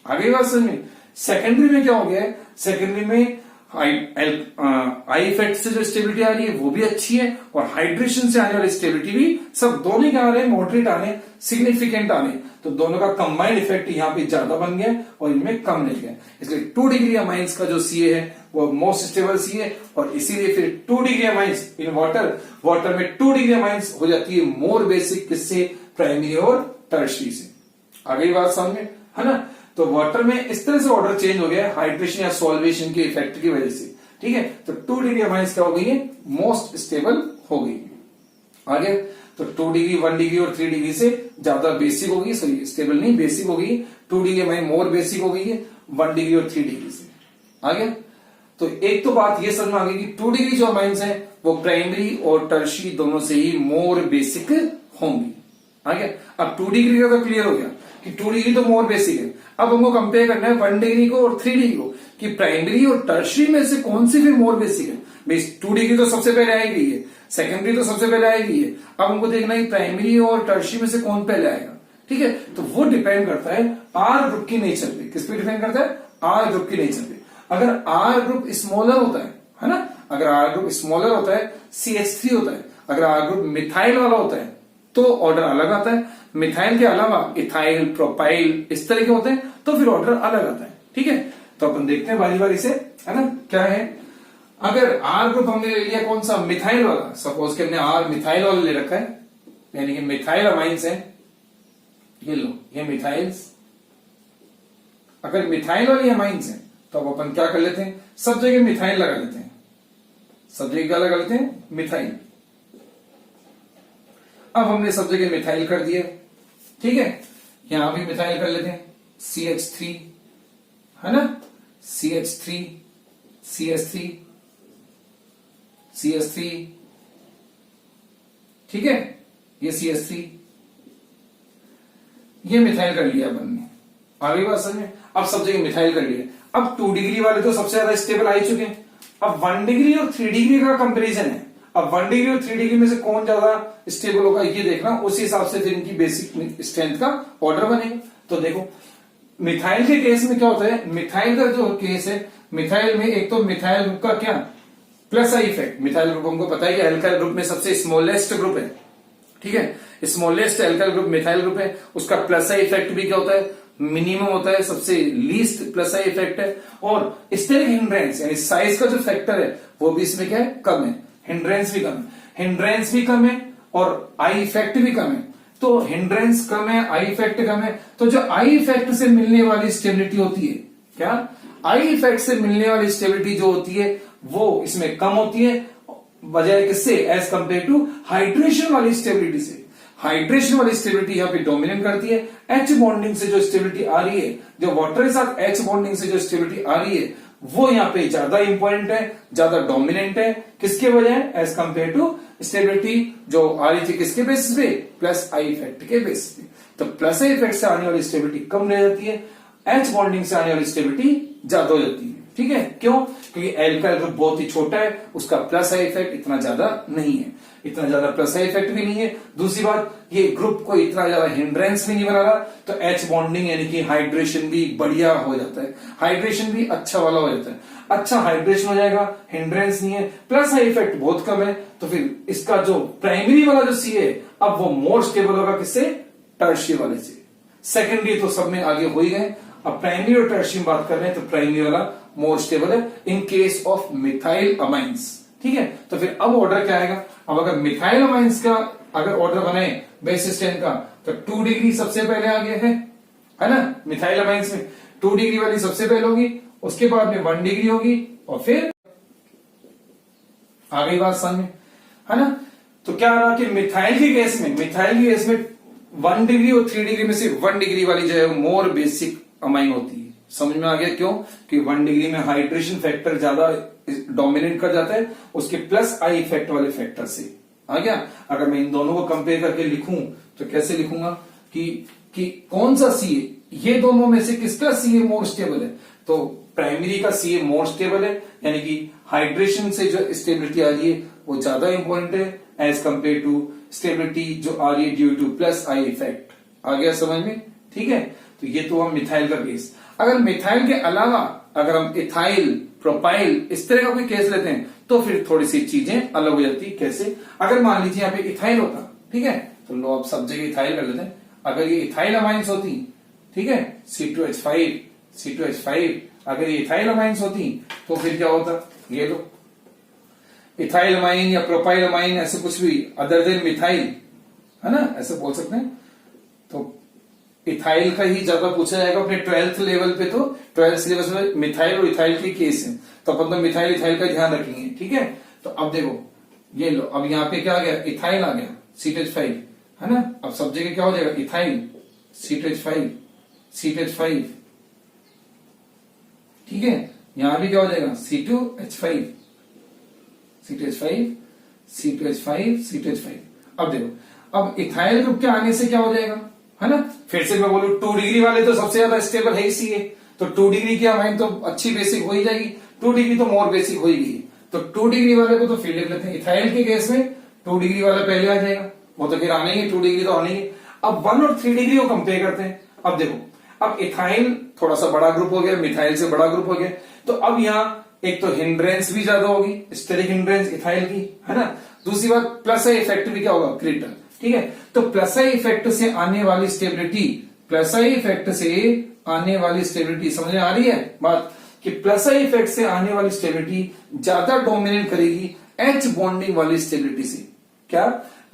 आगे बात समझ में? सेकेंडरी में क्या हो गया है? सेकेंडरी में आई इफेक्ट से जो स्टेबिलिटी आ रही है वो भी अच्छी है, और हाइड्रेशन से आने वाली स्टेबिलिटी भी, सब दोनों क्या आ रहे हैं? मॉडरेट आ रहे हैं, सिग्निफिकेंट आ रहे हैं। तो दोनों का कंबाइंड इफेक्ट यहाँ पे ज्यादा बन गया और इनमें कम नहीं गया, इसलिए 2 डिग्री अमाइंस का जो सीए है वो मोस्ट स्टेबल सीए, और इसीलिए फिर 2 डिग्री अमाइंस इन वाटर में 2 डिग्री अमाइंस हो जाती है मोर बेसिक, किससे? प्राइमरी और टर्शियरी से। आगे बात समझ में है ना। तो वाटर में इस तरह से ऑर्डर चेंज हो गया हाइड्रेशन या सॉल्वेशन के इफेक्ट की वजह से, ठीक है। तो 2 डिग्री अमाइंस क्या हो गई है? मोस्ट स्टेबल हो गई। आगे तो 2 डिग्री, 1 डिग्री और 3 डिग्री से ज्यादा बेसिक होगी, सॉरी स्टेबल नहीं बेसिक हो गई। 2 डिग्री अमाइन मोर बेसिक हो गई है 1 डिग्री और 3 डिग्री से। आगे तो एक तो बात ये समझ में आ गई कि 2 डिग्री जो अमाइंस है वो प्राइमरी और टर्शियरी दोनों से ही मोर बेसिक होंगी। आगे अब 2 डिग्री का तो क्लियर हो गया कि 2 डिग्री तो मोर बेसिक है। अब हमको कंपेयर करना है 1 डिग्री को और 3 डिग्री को, कि प्राइमरी और टर्शियरी में से कौन सी फिर मोर बेसिक है। भाई 2 डिग्री तो सबसे पहले आई गई है, सेकेंडरी तो सबसे पहले आई गई है। अब हमको देखना है प्राइमरी और टर्शियरी में से कौन पहले आएगा। ठीक है, तो वो डिपेंड करता है आर ग्रुप की नेचर पे। किस पे डिपेंड करता है? आर ग्रुप की नेचर पे। अगर आर ग्रुप स्मॉलर होता है ना, अगर आर ग्रुप स्मॉलर होता है, CH3 होता है, अगर आर ग्रुप मिथाइल वाला होता है तो ऑर्डर अलग आता है। मिथाइल के अलावा इथाइल, प्रोपाइल इस तरह के होते हैं तो फिर ऑर्डर अलग आता है। ठीक है, तो अपन देखते हैं बारी बारी से, है ना। क्या है, अगर आर ग्रुप हमने ले लिया कौन सा? मिथाइल वाला। सपोज कि हमने आर मिथाइल वाला ले रखा है, यानी कि मिथाइल अमाइंस है, ये लो ये मिथाइल्स। अगर मिथाइल वाली अमाइंस है तो अब अपन क्या कर लेते हैं, सब जगह मिथाइल लगा लेते हैं। सब जगह क्या लगा लेते हैं? मिथाइल। अब हमने सब जगह मिथाइल कर दिया, ठीक है। यहां भी मिथाइल कर लेते हैं, CH3, है ना, CH3, CH3, CH3, ठीक है, ये CH3, ये मिथाइल कर लिया अपन ने। आगे बात समझ में? अब सब जगह मिथाइल कर लिया। अब 2 डिग्री वाले तो सबसे ज्यादा स्टेबल आ ही चुके हैं। अब 1 डिग्री और 3 डिग्री का कंपैरिजन है। अब 1 डिग्री और 3 डिग्री में से कौन ज्यादा स्टेबल होगा ये देखना, उसी हिसाब से फिर इनकी बेसिक स्ट्रेंथ का ऑर्डर बनेगा। तो देखो मिथाइल के केस में क्या होता है, मिथाइल का जो केस है, मिथाइल में एक तो मिथाइल ग्रुप का क्या plus I effect. Methyl group हमको पता है कि एल्काइल ग्रुप में सबसे स्मॉलेस्ट ग्रुप है, ठीक है, smallest alkyl group methyl group है। उसका प्लस आई इफेक्ट भी क्या होता है, मिनिमम होता है, सबसे लीस्ट प्लस आई इफेक्ट है। और स्टेरिक हिंड्रेंस यानी साइज का जो फैक्टर है वो भी इसमें क्या है, कम है। हिंड्रेंस भी कम है, हिंड्रेंस भी कम है और आई इफेक्ट भी कम है। तो हिंड्रेंस कम है, आई इफेक्ट कम है, तो जो आई इफेक्ट से मिलने वाली स्टेबिलिटी होती है, क्या आई इफेक्ट से मिलने वाली स्टेबिलिटी जो होती है वो इसमें कम होती है, बजाय किससे, एज कंपेयर टू हाइड्रेशन वाली स्टेबिलिटी से। हाइड्रेशन वाली स्टेबिलिटी यहाँ पे डोमिनेट करती है। एच बॉन्डिंग से जो स्टेबिलिटी आ रही है, जो वाटर के साथ एच बॉन्डिंग से जो स्टेबिलिटी आ रही है वो यहाँ पे ज्यादा इंपॉर्टेंट है, ज्यादा डोमिनेंट है। किसके बजाय, एज कंपेयर टू स्टेबिलिटी जो आ रही थी किसके बेसिस पे, प्लस आई इफेक्ट के बेसिस पे। तो प्लस आई इफेक्ट से आने वाली स्टेबिलिटी कम रह जाती है, एच बॉन्डिंग से आने वाली स्टेबिलिटी ज्यादा हो जाती है। ठीक है, क्यों? क्योंकि एल्काइल ग्रुप बहुत ही छोटा है, उसका प्लस आई इफेक्ट इतना ज्यादा नहीं है, इतना ज्यादा प्लस आई इफेक्ट भी नहीं है। दूसरी बात, ये ग्रुप को इतना ज्यादा हिंड्रेंस भी नहीं बना रहा, तो एच बॉन्डिंग यानी कि हाइड्रेशन भी बढ़िया हो जाता है, हाइड्रेशन भी अच्छा वाला हो जाता है। अच्छा हाइड्रेशन हो जाएगा, हिंड्रेंस नहीं है, प्लस आई इफेक्ट बहुत कम है, तो फिर इसका जो प्राइमरी वाला जो सी है अब वो मोर स्टेबल होगा किससे, टर्शियरी वाले से। सेकेंडरी तो सब में आगे हो ही गए, अब प्राइमरी और टर्शियरी बात कर रहे हैं तो प्राइमरी वाला मोर स्टेबल है in case of methyl amines. ठीक है, तो फिर अब ऑर्डर क्या आएगा, अब अगर मिथाइल अमाइंस का अगर ऑर्डर बने बेस स्ट्रेंथ का तो 2 डिग्री सबसे पहले आ गया है ना, मिथाइल अमाइंस में 2 डिग्री वाली सबसे पहले होगी, उसके बाद में 1 डिग्री होगी और फिर आ गई बात समझ में, है ना। तो क्या रहा कि मिथाइल के केस में 1 डिग्री और 3 डिग्री में से 1 डिग्री वाली जो है मोर बेसिक अमाइन होती है। समझ में आ गया क्यों, कि 1 डिग्री में हाइड्रेशन फैक्टर ज्यादा डोमिनेट कर जाता है उसके प्लस आई इफेक्ट वाले फैक्टर से। आ गया। अगर मैं इन दोनों को कंपेयर करके लिखूं तो कैसे लिखूंगा कि कौन सा सी है, ये दोनों में से किसका सी मोर स्टेबल है, तो प्राइमरी का सी मोर स्टेबल है, यानी कि हाइड्रेशन से जो स्टेबिलिटी आ रही है वो ज्यादा इंपॉर्टेंट है एज कंपेयर टू स्टेबिलिटी जो आ रही है due to plus I effect. आ गया समझ में, ठीक है। तो ये तो हम मिथाइल का केस। अगर मिथाइल के अलावा अगर हम इथाइल, प्रोपाइल इस तरह का कोई केस लेते हैं तो फिर थोड़ी सी चीजें अलग हो जाती है। कैसे, अगर मान लीजिए यहाँ पे इथाइल होता, ठीक है, तो लो आप सब जगह इथाइल कर लेते हैं। अगर ये इथाइल अमाइंस होती, ठीक है, C2H5, C2H5, अगर ये इथाइल अमाइंस होती तो फिर क्या होता, ये लो इथाइल अमाइन या प्रोपाइल अमाइन ऐसे कुछ भी अदर देन मिथाइल, है ना, ऐसे बोल सकते हैं। तो इथाइल का ही ज्यादा पूछा जाएगा अपने 12th लेवल पे, तो 12th सिलेबस में मिथाइल और इथाइल के केस है, तो अपन तो मिथाइल इथाइल का ध्यान रखेंगे। ठीक है, तो अब देखो ये लो, अब यहाँ पे क्या आ गया, इथाइल आ गया C2H5, है ना। अब सब जगह क्या हो जाएगा, इथाइल C2H5, C2H5, ठीक है। यहां भी क्या हो जाएगा, C2H5, C2H5, C2H5, C2H5। अब देखो, अब इथाइल ग्रुप के आने से क्या हो जाएगा, है ना। फिर से मैं बोलूं 2 डिग्री वाले तो सबसे ज्यादा स्टेबल है ही सी है, तो 2 डिग्री की अमाइन तो अच्छी बेसिक हो ही जाएगी, 2 डिग्री तो मोर बेसिक हो ही गई, तो 2 डिग्री वाले को तो फिर लिख लेते हैं। इथाइल के केस में 2 डिग्री वाला पहले आ जाएगा, वो तो फिर आने ही, 2 डिग्री तो आने ही। अब 1 और 3 डिग्री को कंपेयर करते हैं। अब देखो, अब इथाइल थोड़ा सा बड़ा ग्रुप हो गया, मिथाइल से बड़ा ग्रुप हो गया, तो अब यहाँ एक तो हिंड्रेंस भी ज्यादा होगी, स्टेरिक हिंड्रेंस इथाइल की, है ना। दूसरी बात प्लस आई इफेक्ट भी क्या होगा, ग्रेटर, ठीक है। तो प्लस आई इफेक्ट से आने वाली स्टेबिलिटी, प्लस आई इफेक्ट से आने वाली स्टेबिलिटी समझ में आ रही है बात, कि प्लस आई इफेक्ट से आने वाली स्टेबिलिटी ज्यादा डोमिनेट करेगी एच बॉन्डिंग वाली स्टेबिलिटी से। क्या,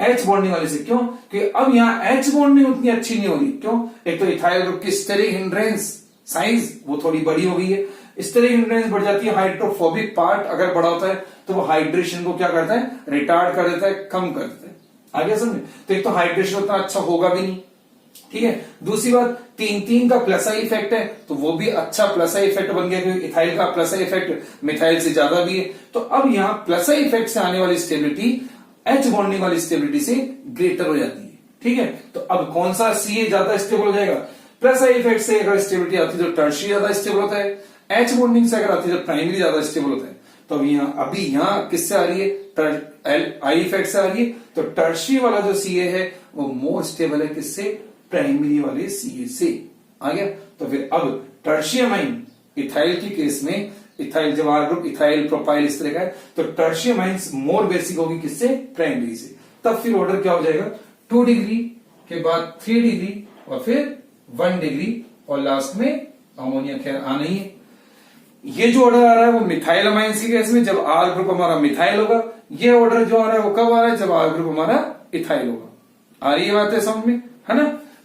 एच बॉन्डिंग वाले से। क्यों, कि अब यहाँ एच बॉन्डिंग उतनी अच्छी नहीं होगी। क्यों, एक तो इथाइल ग्रुप की स्टेरिक हिंड्रेंस साइज वो थोड़ी बड़ी हो गई है, स्टेरिक हिंड्रेंस बढ़ जाती है, हाइड्रोफोबिक पार्ट अगर बड़ा होता है तो वो हाइड्रेशन को क्या करता है, रिटार्ड कर देता है, कम कर देता है। आगे समझे, तो एक तो हाइड्रेशन उतना अच्छा होगा भी नहीं, ठीक है। दूसरी बात 3 का प्लस आई इफेक्ट है, तो वो भी अच्छा प्लस आई इफेक्ट बन गया, क्योंकि इथाइल का प्लस आई इफेक्ट मिथाइल से ज्यादा भी है। तो अब यहाँ प्लस आई इफेक्ट से आने वाली स्टेबिलिटी एच बॉन्डिंग वाली स्टेबिलिटी से ग्रेटर हो जाती है, ठीक है। तो अब कौन सा सी ज्यादा स्टेबल हो जाएगा, प्लस आई इफेक्ट से अगर स्टेबिलिटी आती है तो टर्शियरी ज्यादा स्टेबल होता है, एच बॉन्डिंग से अगर आती है तो प्राइमरी ज्यादा स्टेबल होता है। तो अभी यहाँ किससे आ रही है, आई इफेक्ट से आ रही है, तो टर्शियरी वाला जो सीए है वो मोर स्टेबल है किससे, प्राइमरी वाले सीए से। आ गया, तो फिर अब टर्शियरी अमाइन इथाइल के केस में, इथाइल जब आर ग्रुप इथाइल प्रोपाइल इस तरह का है, तो टर्शियरी अमाइंस मोर बेसिक होगी किससे, प्राइमरी से। तब फिर ऑर्डर क्या हो जाएगा, 2 डिग्री के बाद 3 डिग्री और फिर 1 डिग्री और लास्ट में अमोनिया। खैर आना ही है। ये जो ऑर्डर आ रहा है वो मिथाइल अमाइंस के केस में, जब आर ग्रुप हमारा मिथाइल होगा। ये ऑर्डर जो आ रहा है वो कब आ रहा है, जब आर ग्रुप हमारा इथाइल होगा। आ रही है बात है समझ में, है ना।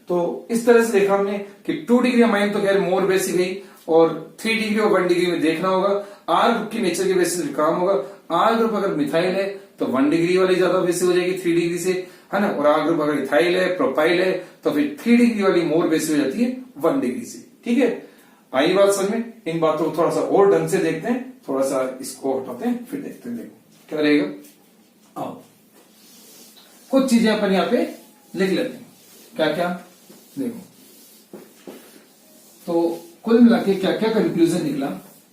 तो इस तरह से देखा हमने कि 2 डिग्री अमाइन तो खैर मोर बेसिक गई, और 3 डिग्री और 1 डिग्री में देखना होगा आर ग्रुप की नेचर के बेसिस पे काम होगा। आर ग्रुप अगर मिथाइल है तो 1 डिग्री वाली ज्यादा बेसिक हो जाएगी 3 डिग्री से, है ना। और आर ग्रुप अगर इथाइल है, प्रोपाइल है, तो फिर 3 डिग्री वाली मोर बेसिक हो जाती है 1 डिग्री से, ठीक है। आई बात समझ में। इन बातों को थोड़ा सा और ढंग से देखते हैं, थोड़ा सा इसको हटाते हैं फिर देखते हैं। देखो क्या रहेगा, आओ कुछ चीजें अपन यहाँ पे लिख लेते हैं। क्या क्या, देखो तो कुल मिला के क्या क्या कंक्लूजन निकला,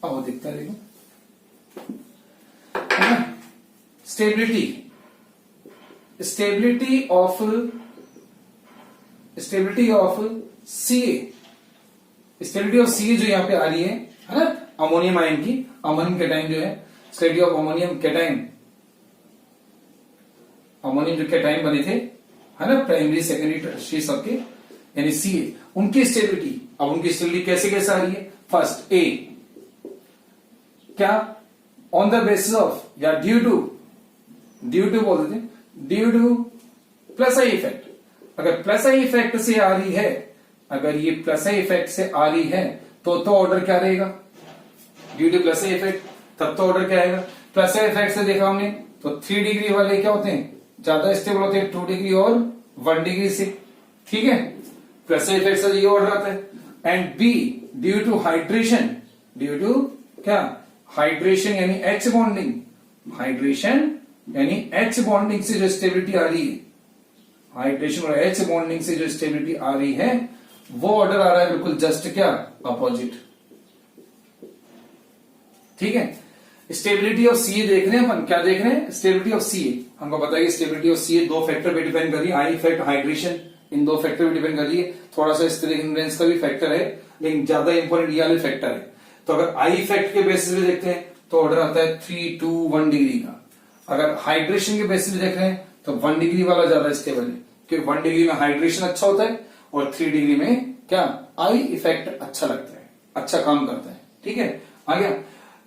आओ देखता रहेगा, है ना। Stability, stability of CA, stability of C जो यहाँ पे आ रही है ना, अमोनियम आयन की, अमोनियम कैटाइन जो है, stability of ammonium cation, ammonium जो कैटाइन बने थे, है ना, प्राइमरी सेकेंडरी टर्शियरी सबके, यानी सीए, उनकी स्टेबिलिटी। अब उनकी स्टेबिलिटी कैसे कैसे आ रही है, फर्स्ट ए क्या, ऑन द बेसिस ऑफ या ड्यू टू बोल देते, due to plus I effect. अगर प्लस आई इफेक्ट से आ रही है, अगर ये प्लस आई इफेक्ट से आ रही है तो ऑर्डर क्या रहेगा, due to plus I effect, तब तो ऑर्डर क्या आएगा। प्लस आई इफेक्ट से देखा हमने तो 3 डिग्री वाले क्या होते हैं, ज्यादा स्टेबल होते हैं 2 डिग्री और 1 डिग्री से, ठीक है। प्लस आई इफेक्ट से ये ऑर्डर आता है। And B due to hydration, due to क्या, हाइड्रेशन यानी एच बॉन्डिंग, हाइड्रेशन यानी एच बॉन्डिंग से जो स्टेबिलिटी आ रही है, हाइड्रेशन और एच बॉन्डिंग से जो स्टेबिलिटी आ रही है, वो ऑर्डर आ रहा है बिल्कुल जस्ट क्या, अपोजिट, ठीक है। स्टेबिलिटी ऑफ सीए देख रहे हैं अपन, क्या देख रहे हैं, स्टेबिलिटी ऑफ सीए। हमको पता है कि स्टेबिलिटी ऑफ सीए 2 फैक्टर पे डिपेंड कर रही है, I effect, hydration, in 2 factor पे डिपेंड कर रही है। थोड़ा सा स्टेरिक हिंड्रेंस का भी फैक्टर है, लेकिन ज्यादा इंपॉर्टेंट ये वाले फैक्टर है। तो अगर आई इफेक्ट के बेसिस पे देखते हैं तो ऑर्डर आता है 3, 2, 1 डिग्री का। अगर हाइड्रेशन के बेसिस पे देख रहे हैं तो 1 डिग्री वाला ज्यादा स्टेबल है, क्योंकि 1 डिग्री में हाइड्रेशन अच्छा होता है और 3 डिग्री में क्या, आई इफेक्ट अच्छा लगता है, अच्छा काम करता है, ठीक है। आ गया।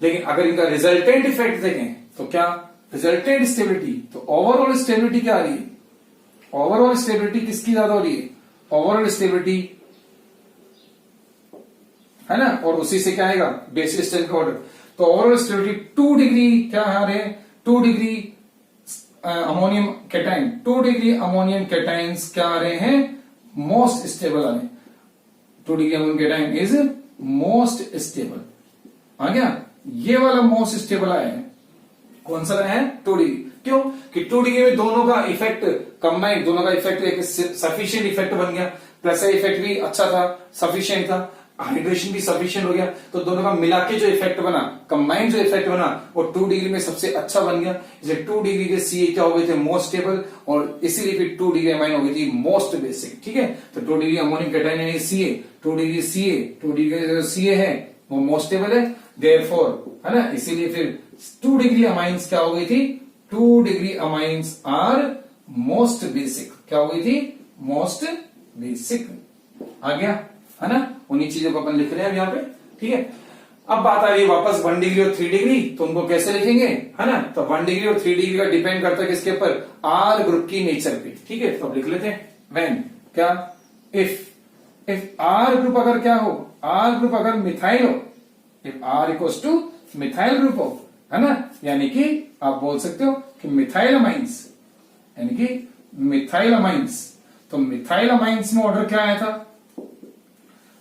लेकिन अगर इनका रिजल्टेंट इफेक्ट देखें तो क्या, रिजल्टेंट स्टेबिलिटी, तो ओवरऑल स्टेबिलिटी क्या आ रही है, ओवरऑल स्टेबिलिटी किसकी ज्यादा हो रही है, ओवरऑल स्टेबिलिटी, है ना। और उसी से क्या आएगा, बेसिस स्ट्रेंथ का ऑर्डर। तो ओवरऑल स्टेबिलिटी 2 डिग्री क्या आ रहे हैं, 2 degree ammonium cation, 2 degree ammonium cations क्या आ रहे हैं, मोस्ट स्टेबल आ रहे हैं। 2 degree ammonium cation is most stable. आ गया, ये वाला मोस्ट स्टेबल आया है, कौन सा है, 2 डिग्री। क्यों, कि 2 डिग्री में दोनों का इफेक्ट कंबाइंड, दोनों का इफेक्ट एक सफिशिएंट इफेक्ट बन गया। प्लस इफेक्ट भी अच्छा था, सफिशिएंट था, हाइड्रेशन भी सफिशिएंट हो गया, तो दोनों का मिला के जो इफेक्ट बना, कंबाइंड जो इफेक्ट बना, वो 2 डिग्री में सबसे अच्छा बन गया। इसलिए 2 डिग्री के सीए क्या हो गए थे, मोस्ट स्टेबल, और इसीलिए फिर 2 डिग्री अमाइन हो गई थी मोस्ट बेसिक। ठीक है, तो 2 डिग्री अमोनियम कैटायन यानी सीए, 2 डिग्री सीए, 2 डिग्री जो सीए है वो मोस्ट स्टेबल है, देयरफॉर, है ना, इसीलिए फिर 2 डिग्री अमाइंस क्या हो गई थी, 2 degree amines are most basic. क्या हो गई थी, मोस्ट बेसिक। आ गया, है ना, उन्हीं चीजों को अपन लिख रहे हैं यहाँ पे। ठीक है, अब बात आ रही है वापस 1 डिग्री और 3 डिग्री, तो उनको कैसे लिखेंगे, है ना, तो 1 डिग्री और 3 डिग्री का डिपेंड करता है किसके ऊपर, आर ग्रुप की नेचर पे। ठीक है, तो अब लिख लेते हैं व्हेन, क्या, इफ आर ग्रुप अगर क्या हो, आर ग्रुप अगर मिथाइल हो, if R equals to methyl group हो, है ना, यानी कि आप बोल सकते हो कि मिथाइल अमाइंस, यानी कि मिथाइल अमाइंस, तो मिथाइल अमाइंस में ऑर्डर क्या आया था,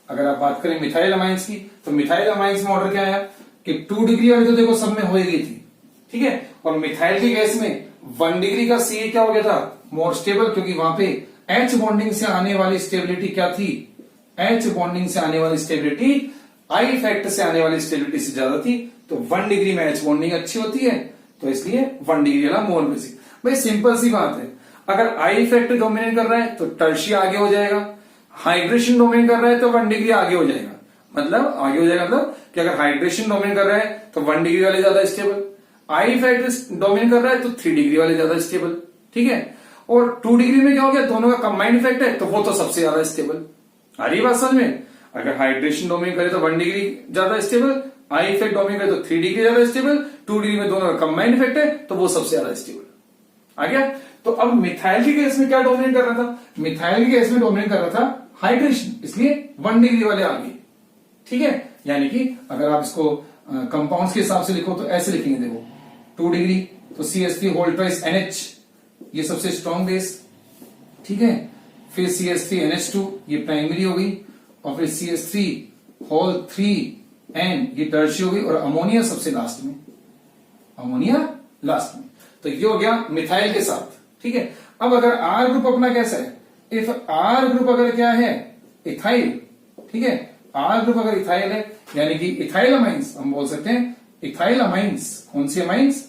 अगर आप बात करें मिथाइल अमाइंस की, तो मिथाइल अमाइंस में ऑर्डर क्या आया कि 2 डिग्री वाली तो देखो सब में हो गई थी। ठीक है, और मिथाइल की गैस में 1 डिग्री का सीए क्या हो गया था, मोर स्टेबल, क्योंकि वहां पे एच बॉन्डिंग से आने वाली स्टेबिलिटी क्या थी, एच बॉन्डिंग से आने वाली स्टेबिलिटी आई इफेक्ट से आने वाली स्टेबिलिटी से ज्यादा थी, तो 1 डिग्री में एच बॉन्डिंग अच्छी होती है, तो इसलिए 1 डिग्री वाला मोर बेसिक। भाई सिंपल सी बात है, अगर आई इफेक्ट डोमिनेट कर रहा है तो टर्शी आगे हो जाएगा, हाइड्रेशन डोमिनेट कर रहा है तो 1 डिग्री आगे हो जाएगा, मतलब आगे हो जाएगा, मतलब कि अगर हाइड्रेशन डोमिनेट कर रहा है तो 1 डिग्री वाले ज्यादा स्टेबल, आई इफेक्ट डोमिनेट कर रहा है तो 3 डिग्री वाले ज्यादा स्टेबल। ठीक है, और 2 डिग्री में क्या हो गया, दोनों का कंबाइंड इफेक्ट है तो वो तो सबसे ज्यादा स्टेबल। आ रही बात समझ में, अगर हाइड्रेशन डोमिनेट करे तो 1 डिग्री ज्यादा स्टेबल, आई इफेक्ट डोमिनेट करे तो 3 डिग्री ज्यादा स्टेबल, 2 डिग्री में दोनों का कंबाइंड इफेक्ट है तो वो सबसे ज्यादा स्टेबल। आ गया, तो अब मिथाइल की केस में क्या डोमिनेट कर रहा था, मिथाइल की केस में डोमिनेट कर रहा था हाइड्रेशन, इसलिए 1 डिग्री वाले आ गए। ठीक है, यानी कि अगर आप इसको कंपाउंड्स के हिसाब से लिखो तो ऐसे लिखेंगे, देखो 2 डिग्री तो CH3 होल ट्वाइस NH, ये सबसे स्ट्रॉन्ग बेस। ठीक है, फिर CH3 NH2 ये प्राइमरी हो गई, और फिर CH3 होल 3N ये टर्शी हो गई, और अमोनिया सबसे लास्ट में, अमोनिया लास्ट में। तो ये हो गया मिथाइल के साथ। ठीक है, अब अगर आर ग्रुप अपना कैसा है, इफ आर ग्रुप अगर क्या है, इथाइल, ठीक है, आर ग्रुप अगर इथाइल है यानी कि इथाइल अमाइंस, हम बोल सकते हैं इथाइल अमाइंस। कौन सी अमाइंस,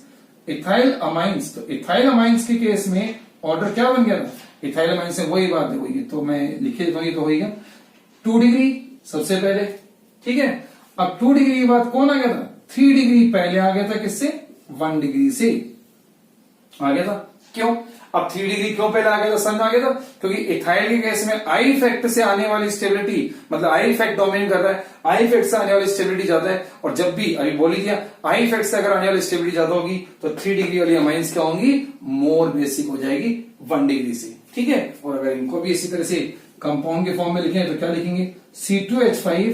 इथाइल अमाइंस। तो इथाइल अमाइंस के केस में ऑर्डर क्या बन गया था, इथाइल अमाइंस से वही बात है, वही तो मैं लिखे देता हूं, तो हो गया 2 डिग्री सबसे पहले। ठीक है, अब 2 डिग्री के बाद कौन आ गया था, 3 डिग्री पहले आ गया था, किससे, 1 डिग्री से आ गया था। क्यों, अब 3 डिग्री क्यों पहले आ गया था, समझ आ गया था, क्योंकि इथाइल के केस में आई इफेक्ट से आने वाली स्टेबिलिटी, मतलब आई इफेक्ट डोमिनेट कर रहा है, आई इफेक्ट से आने वाली स्टेबिलिटी ज्यादा है, और जब भी अभी बोल ही दिया आई इफेक्ट से अगर आने वाली स्टेबिलिटी ज्यादा होगी तो 3 डिग्री वाली अमाइंस क्या होंगी, मोर बेसिक हो जाएगी 1 डिग्री से। ठीक है, और अगर इनको भी इसी तरह से कंपाउंड के फॉर्म में लिखें तो क्या लिखेंगे, C2H5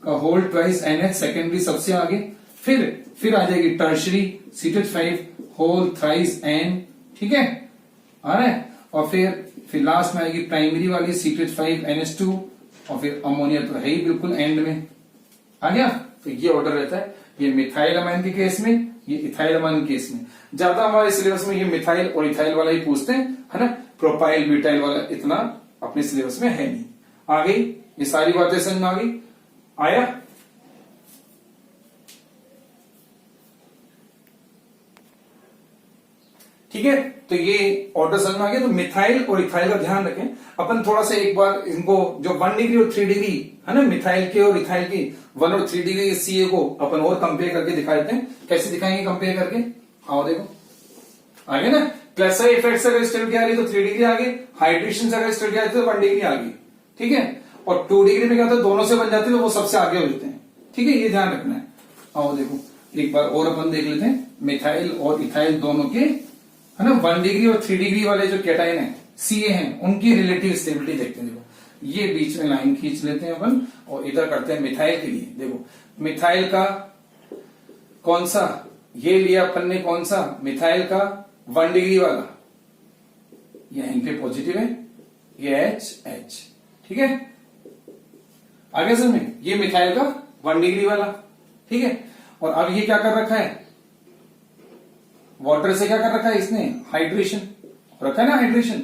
का होल ट्वाइस NH सेकेंडरी सबसे आगे, फिर आ जाएगी tertiary C2H5 whole thrice N। ठीक है, आ रहा है, और फिर लास्ट में आएगी प्राइमरी वाली C2H5 NH2, और फिर अमोनिया तो है ही बिल्कुल एंड में। आ गया, तो ये ऑर्डर रहता है, ये मिथाइल अमाइन के केस में, ये इथाइल अमाइन के केस में। ज्यादा हमारे सिलेबस में ये मिथाइल और इथाइल वाला ही पूछते हैं, है ना, प्रोपाइल ब्यूटाइल वाला इतना अपने सिलेबस में है नहीं। आ गई ये सारी बातें समझ में आ गई, आया। ठीक है, तो ये ऑर्डर समझ में आ गया। तो मिथाइल और इथाइल का ध्यान रखें अपन थोड़ा सा, एक बार इनको जो 1 डिग्री और 3 डिग्री है ना मिथाइल के और इथाइल की 1 और 3 डिग्री सीए को अपन और कंपेयर करके दिखा देते हैं। कैसे दिखाएंगे कंपेयर करके, आओ देखो, आगे ना, क्लस्टर इफेक्ट से अगर स्टेबिलिटी आ रही तो 3 डिग्री आ गई, हाइड्रेशन से अगर स्टेबिलिटी आ रही तो 1 डिग्री आ गई। ठीक है, और 2 डिग्री में क्या होता है, दोनों से बन जाती है तो वो सबसे आगे हो जाते हैं। ठीक है, ये ध्यान रखना है। आओ देखो एक बार और अपन देख लेते हैं, मिथाइल और इथाइल दोनों के, है ना, 1 डिग्री और 3 डिग्री वाले जो कैटायन है सीए हैं, उनकी रिलेटिव स्टेबिलिटी देखते हैं। देखो ये बीच में लाइन खींच लेते हैं अपन, और इधर करते हैं मिथाइल के लिए। देखो मिथाइल का कौन सा, ये लिया अपन ने, कौन सा, मिथाइल का 1 डिग्री वाला, ये इन पे पॉजिटिव है, ये H। ठीक है, आगे समझ में, ये मिथाइल का 1 डिग्री वाला। ठीक है, और अब ये क्या कर रखा है, वाटर से क्या कर रखा है इसने, हाइड्रेशन रखा है ना, हाइड्रेशन।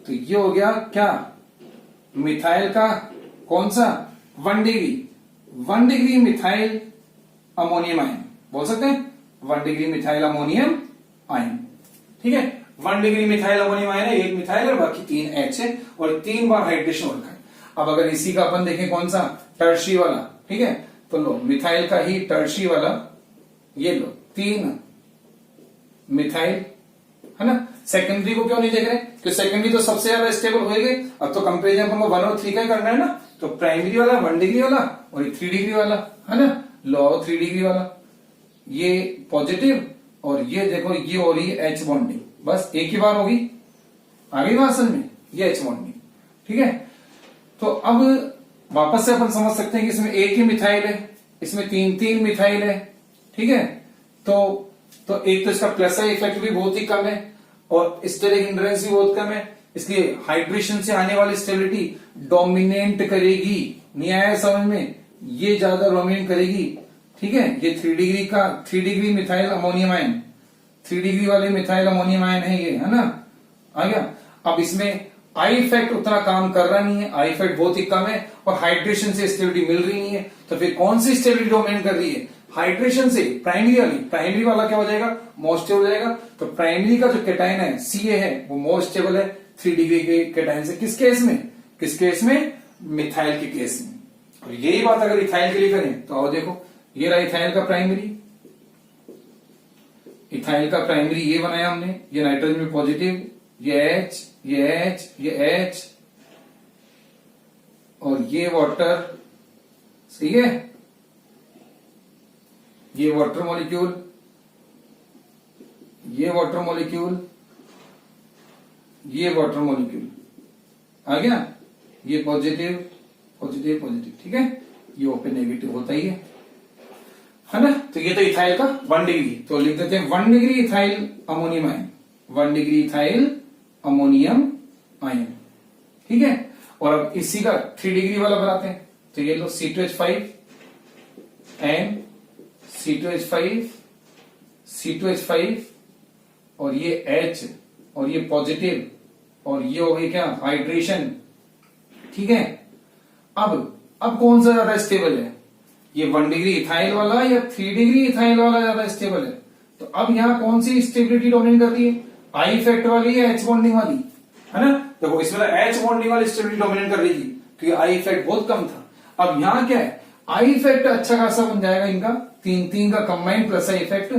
तो ये हो गया क्या, मिथाइल का कौन सा 1 डिग्री मिथाइल अमोनियम आयन बोल सकते हैं, 1 डिग्री मिथाइल अमोनियम आयन। ठीक है, 1 डिग्री मिथाइल अमोनियम आयन है, एक मिथाइल और बाकी 3 H है और 3 बार हाइड्रेशन हो रखा है। अब अगर इसी का अपन देखें कौन सा, टर्शी वाला, ठीक है, तो लो मिथाइल का ही टर्शी वाला, ये लो 3 मिथाइल, है ना। सेकेंडरी को क्यों नहीं देख रहे, क्योंकि सेकेंडरी तो सबसे ज्यादा स्टेबल हो गई। अब तो कंपेरिजन हमको 1 और 3 का ही करना है ना, तो प्राइमरी वाला 1 डिग्री वाला और 3 डिग्री वाला, है ना, लो 3 डिग्री वाला, ये पॉजिटिव और ये देखो ये हो रही है H बॉन्डिंग, बस एक ही बार होगी, आ गई बात समझ में, ये H बॉन्डिंग। ठीक है, तो अब वापस से अपन समझ सकते हैं कि इसमें एक ही मिथाइल है, इसमें 3 मिथाइल है। ठीक है, तो एक तो इसका प्लस आई इफेक्ट भी बहुत ही कम है और स्टेरिक हिंड्रेंस भी बहुत कम है, इसलिए हाइड्रेशन से आने वाली स्टेबिलिटी डोमिनेट करेगी। नहीं आया समझ में, ये ज्यादा डोमिनेट करेगी। ठीक है, ये 3 degree methyl ammonium ion, 3 degree वाले मिथाइल अमोनियम आयन है ये, है ना, आ गया। अब इसमें आई इफेक्ट उतना काम कर रहा नहीं है, आई इफेक्ट बहुत ही कम है और हाइड्रेशन से स्टेबिलिटी मिल रही नहीं है, तो फिर कौन सी स्टेबिलिटी डोमिनेट कर रही है, हाइड्रेशन से। प्राइमरी वाला क्या हो जाएगा, मोर स्टेबल हो जाएगा। तो प्राइमरी का जो कैटाइन है Ca है वो मोर स्टेबल है 3 डिग्री के कैटाइन से। किस केस में, मिथाइल के केस में। और यही बात अगर इथाइल के लिए करें तो आओ देखो, ये रहा इथाइल का प्राइमरी, इथाइल का प्राइमरी ये बनाया हमने, ये नाइट्रोजन में पॉजिटिव, ये H, ये H, ये H और ये वाटर, सही है, ये वाटर मॉलिक्यूल, ये वाटर मॉलिक्यूल, ये वाटर मॉलिक्यूल आ गया, ये पॉजिटिव पॉजिटिव पॉजिटिव। ठीक है, ये ओपन नेगेटिव होता ही है ना। तो ये तो इथाइल का 1 डिग्री, तो लिख देते हैं 1 degree ethyl ammonium ion, 1 degree ethyl ammonium ion. ठीक है, और अब इसी का 3 डिग्री वाला बनाते हैं, तो ये लो C2H5 एंड C2H5 और ये H और ये पॉजिटिव और ये हो गई क्या, हाइड्रेशन। ठीक है, अब कौन सा ज्यादा स्टेबल है, ये 1 डिग्री इथाइल वाला या 3 डिग्री इथाइल वाला ज्यादा स्टेबल है। तो अब यहाँ कौन सी स्टेबिलिटी डोमिनेट कर रही है, आई इफेक्ट वाली या H बॉन्डिंग वाली, है ना। देखो इसमें H बॉन्डिंग वाली स्टेबिलिटी डोमिनेट कर रही थी क्योंकि आई इफेक्ट बहुत कम था। अब यहाँ क्या है, आई इफेक्ट अच्छा खासा बन जाएगा इनका, 3 का कंबाइंड प्लस आई इफेक्ट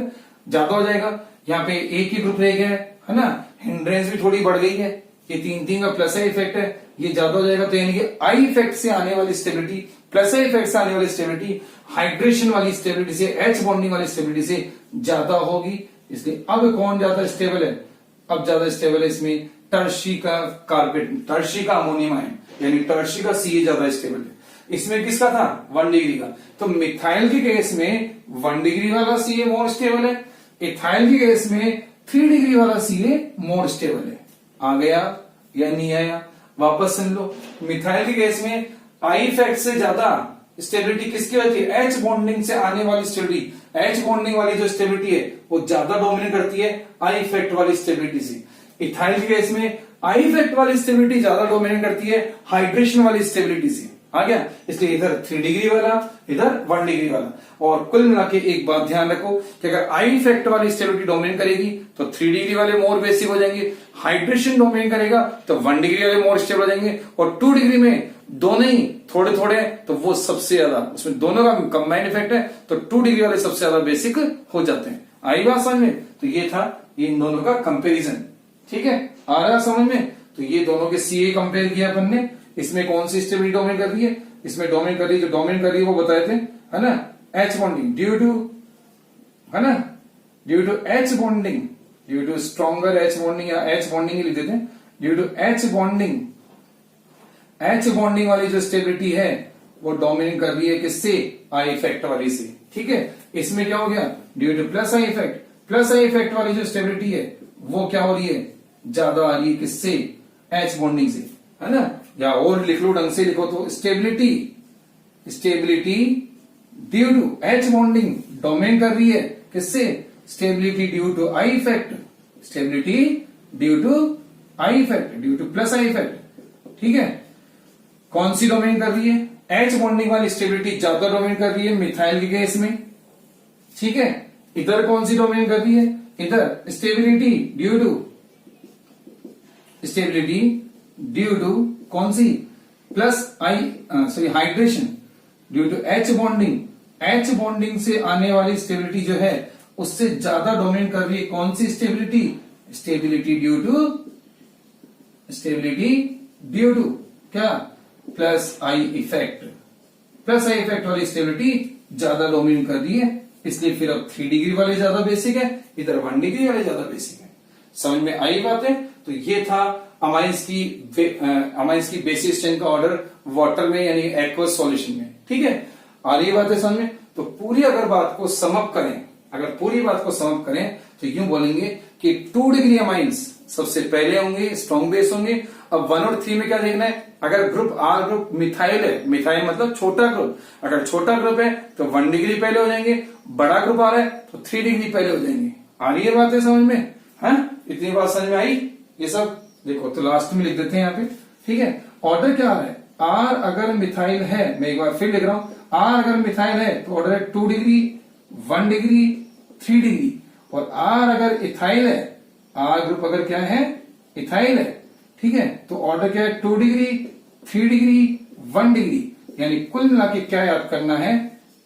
ज्यादा हो जाएगा। यहाँ पे एक ही ग्रुप रह गया है ना, हिंड्रेंस भी थोड़ी बढ़ गई है, ये 3 का प्लस आई इफेक्ट है, ये ज्यादा हो जाएगा। तो यानी कि आई इफेक्ट से आने वाली स्टेबिलिटी, प्लस आई इफेक्ट से आने वाली स्टेबिलिटी हाइड्रेशन वाली स्टेबिलिटी से, H बॉन्डिंग वाली स्टेबिलिटी से ज्यादा होगी। इसलिए अब कौन ज्यादा स्टेबल है, अब ज्यादा स्टेबल है इसमें टर्शी का कार्बेट, टर्शी का अमोनियम आयन, यानी टर्शी का Ca ज्यादा स्टेबल है। इसमें किसका था, 1 डिग्री का। तो मिथाइल के केस में 1 डिग्री वाला Ca मोर स्टेबल है, इथाइल के केस में 3 डिग्री वाला Ca मोर स्टेबल है। आ गया या नहीं आया, वापस सुन लो। मिथाइल के केस में आई इफेक्ट से ज्यादा स्टेबिलिटी किसकी होती है, H बॉन्डिंग से आने वाली स्टेबिलिटी, H बॉन्डिंग वाली जो स्टेबिलिटी है वो ज्यादा डोमिनेट करती है आई इफेक्ट वाली स्टेबिलिटी से। इथाइल के केस में आई इफेक्ट वाली स्टेबिलिटी ज्यादा डोमिनेट करती है हाइड्रेशन वाली स्टेबिलिटी से। आ गया, इसलिए इधर 3 डिग्री वाला, इधर 1 डिग्री वाला। और कुल मिला के एक बात ध्यान रखो कि अगर आई इफेक्ट वाली स्टेबिलिटी डोमिनेट करेगी तो 3 डिग्री वाले मोर बेसिक हो जाएंगे, हाइड्रेशन डोमिनेट करेगा तो 1 डिग्री वाले मोर स्टेबल हो जाएंगे, और 2 डिग्री में दोनों ही थोड़े थोड़े तो वो सबसे ज्यादा, उसमें दोनों का कंबाइंड इफेक्ट है तो 2 डिग्री वाले सबसे ज्यादा बेसिक हो जाते हैं। आई बात समझ में, तो ये था इन दोनों का कंपेरिजन। ठीक है, आ रहा समझ में। तो ये दोनों के Ca कंपेयर किया अपन ने, इसमें कौन सी स्टेबिलिटी डोमिनेट कर रही है, इसमें डोमिनेट कर रही है, जो डोमिनेट कर रही है वो बताए थे, है ना, H बॉन्डिंग ड्यू टू, है ना, due to H bonding, due to stronger H bonding या H बॉन्डिंग ही लिख देते हैं, due to H bonding, H bonding वाली जो स्टेबिलिटी है वो डोमिनेट कर रही है किससे, आई इफेक्ट वाली से। ठीक है, इसमें क्या हो गया, due to plus I effect, plus I effect वाली जो स्टेबिलिटी है वो क्या हो रही है, ज्यादा आ रही है किससे, H बॉन्डिंग से, है ना। या और लिख लो, ढंग से लिखो तो stability due to H bonding dominate कर रही है किससे, stability due to I effect, stability due to I effect, due to plus I effect. ठीक है, कौन सी डोमिनेट कर रही है, एच बॉन्डिंग वाली स्टेबिलिटी ज्यादा डोमिनेट कर रही है मिथाइल के केस में, ठीक है। इधर कौन सी डोमिनेट कर रही है, इधर स्टेबिलिटी ड्यू टू कौन सी, plus hydration due to H bonding से आने वाली स्टेबिलिटी जो है उससे ज्यादा डोमिनेट कर रही है कौन सी स्टेबिलिटी ड्यू टू क्या, प्लस आई इफेक्ट वाली स्टेबिलिटी ज्यादा डोमिनेट कर रही है, इसलिए फिर अब 3 डिग्री वाले ज्यादा बेसिक है, इधर 1 डिग्री वाले ज्यादा बेसिक है। समझ में आई बात है। तो ये था अमाइंस की बेसिक स्ट्रेंथ का ऑर्डर वाटर में यानी एक्वस सॉल्यूशन में, ठीक है। आ रही बात है समझ में। तो पूरी अगर बात को समअप करें तो यूं बोलेंगे कि 2 डिग्री अमाइंस सबसे पहले होंगे, स्ट्रॉन्ग बेस होंगे। अब 1 और 3 में क्या देखना है, अगर ग्रुप आर ग्रुप मिथाइल है, मिथाइल मतलब छोटा ग्रुप, अगर छोटा ग्रुप है तो 1 डिग्री पहले हो जाएंगे, बड़ा ग्रुप आ रहा है तो 3 डिग्री पहले हो जाएंगे। आ रही है बात है समझ में, हाँ इतनी बात समझ में आई। ये सब देखो तो लास्ट में लिख देते हैं यहाँ पे, ठीक है। ऑर्डर क्या आ रहा है, आर अगर मिथाइल है, मैं एक बार फिर लिख रहा हूं, आर अगर मिथाइल है तो ऑर्डर है 2 डिग्री, 1 डिग्री, 3 डिग्री। और आर अगर इथाइल है, आर ग्रुप अगर क्या है, इथाइल है, ठीक है, तो ऑर्डर क्या है, 2 डिग्री, 3 डिग्री, 1 डिग्री। यानी कुल मिला के क्या याद करना है,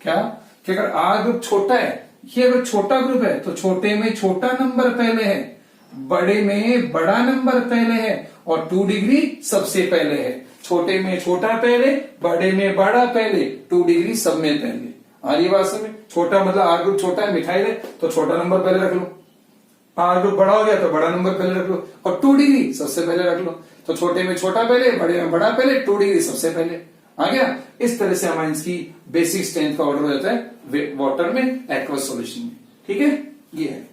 क्या कि अगर आर ग्रुप छोटा है, ये अगर छोटा ग्रुप है तो छोटे में छोटा नंबर पहले है, बड़े में बड़ा नंबर पहले है, और 2 डिग्री सबसे पहले है। छोटे में छोटा पहले, बड़े में बड़ा पहले, 2 डिग्री सब में पहले। आ रही बात समझ। छोटा मतलब आर ग्रुप छोटा है, मिथाइल है, तो छोटा नंबर पहले रख लो। आर ग्रुप बड़ा हो गया तो बड़ा नंबर पहले रख लो, और 2 डिग्री सबसे पहले रख लो। तो छोटे में छोटा पहले, बड़े में बड़ा पहले, 2 डिग्री सबसे पहले। आ गया। इस तरह से अमाइंस की बेसिक स्ट्रेंथ का ऑर्डर हो जाता है वाटर में, एक्वस सॉल्यूशन में, ठीक है। ये है।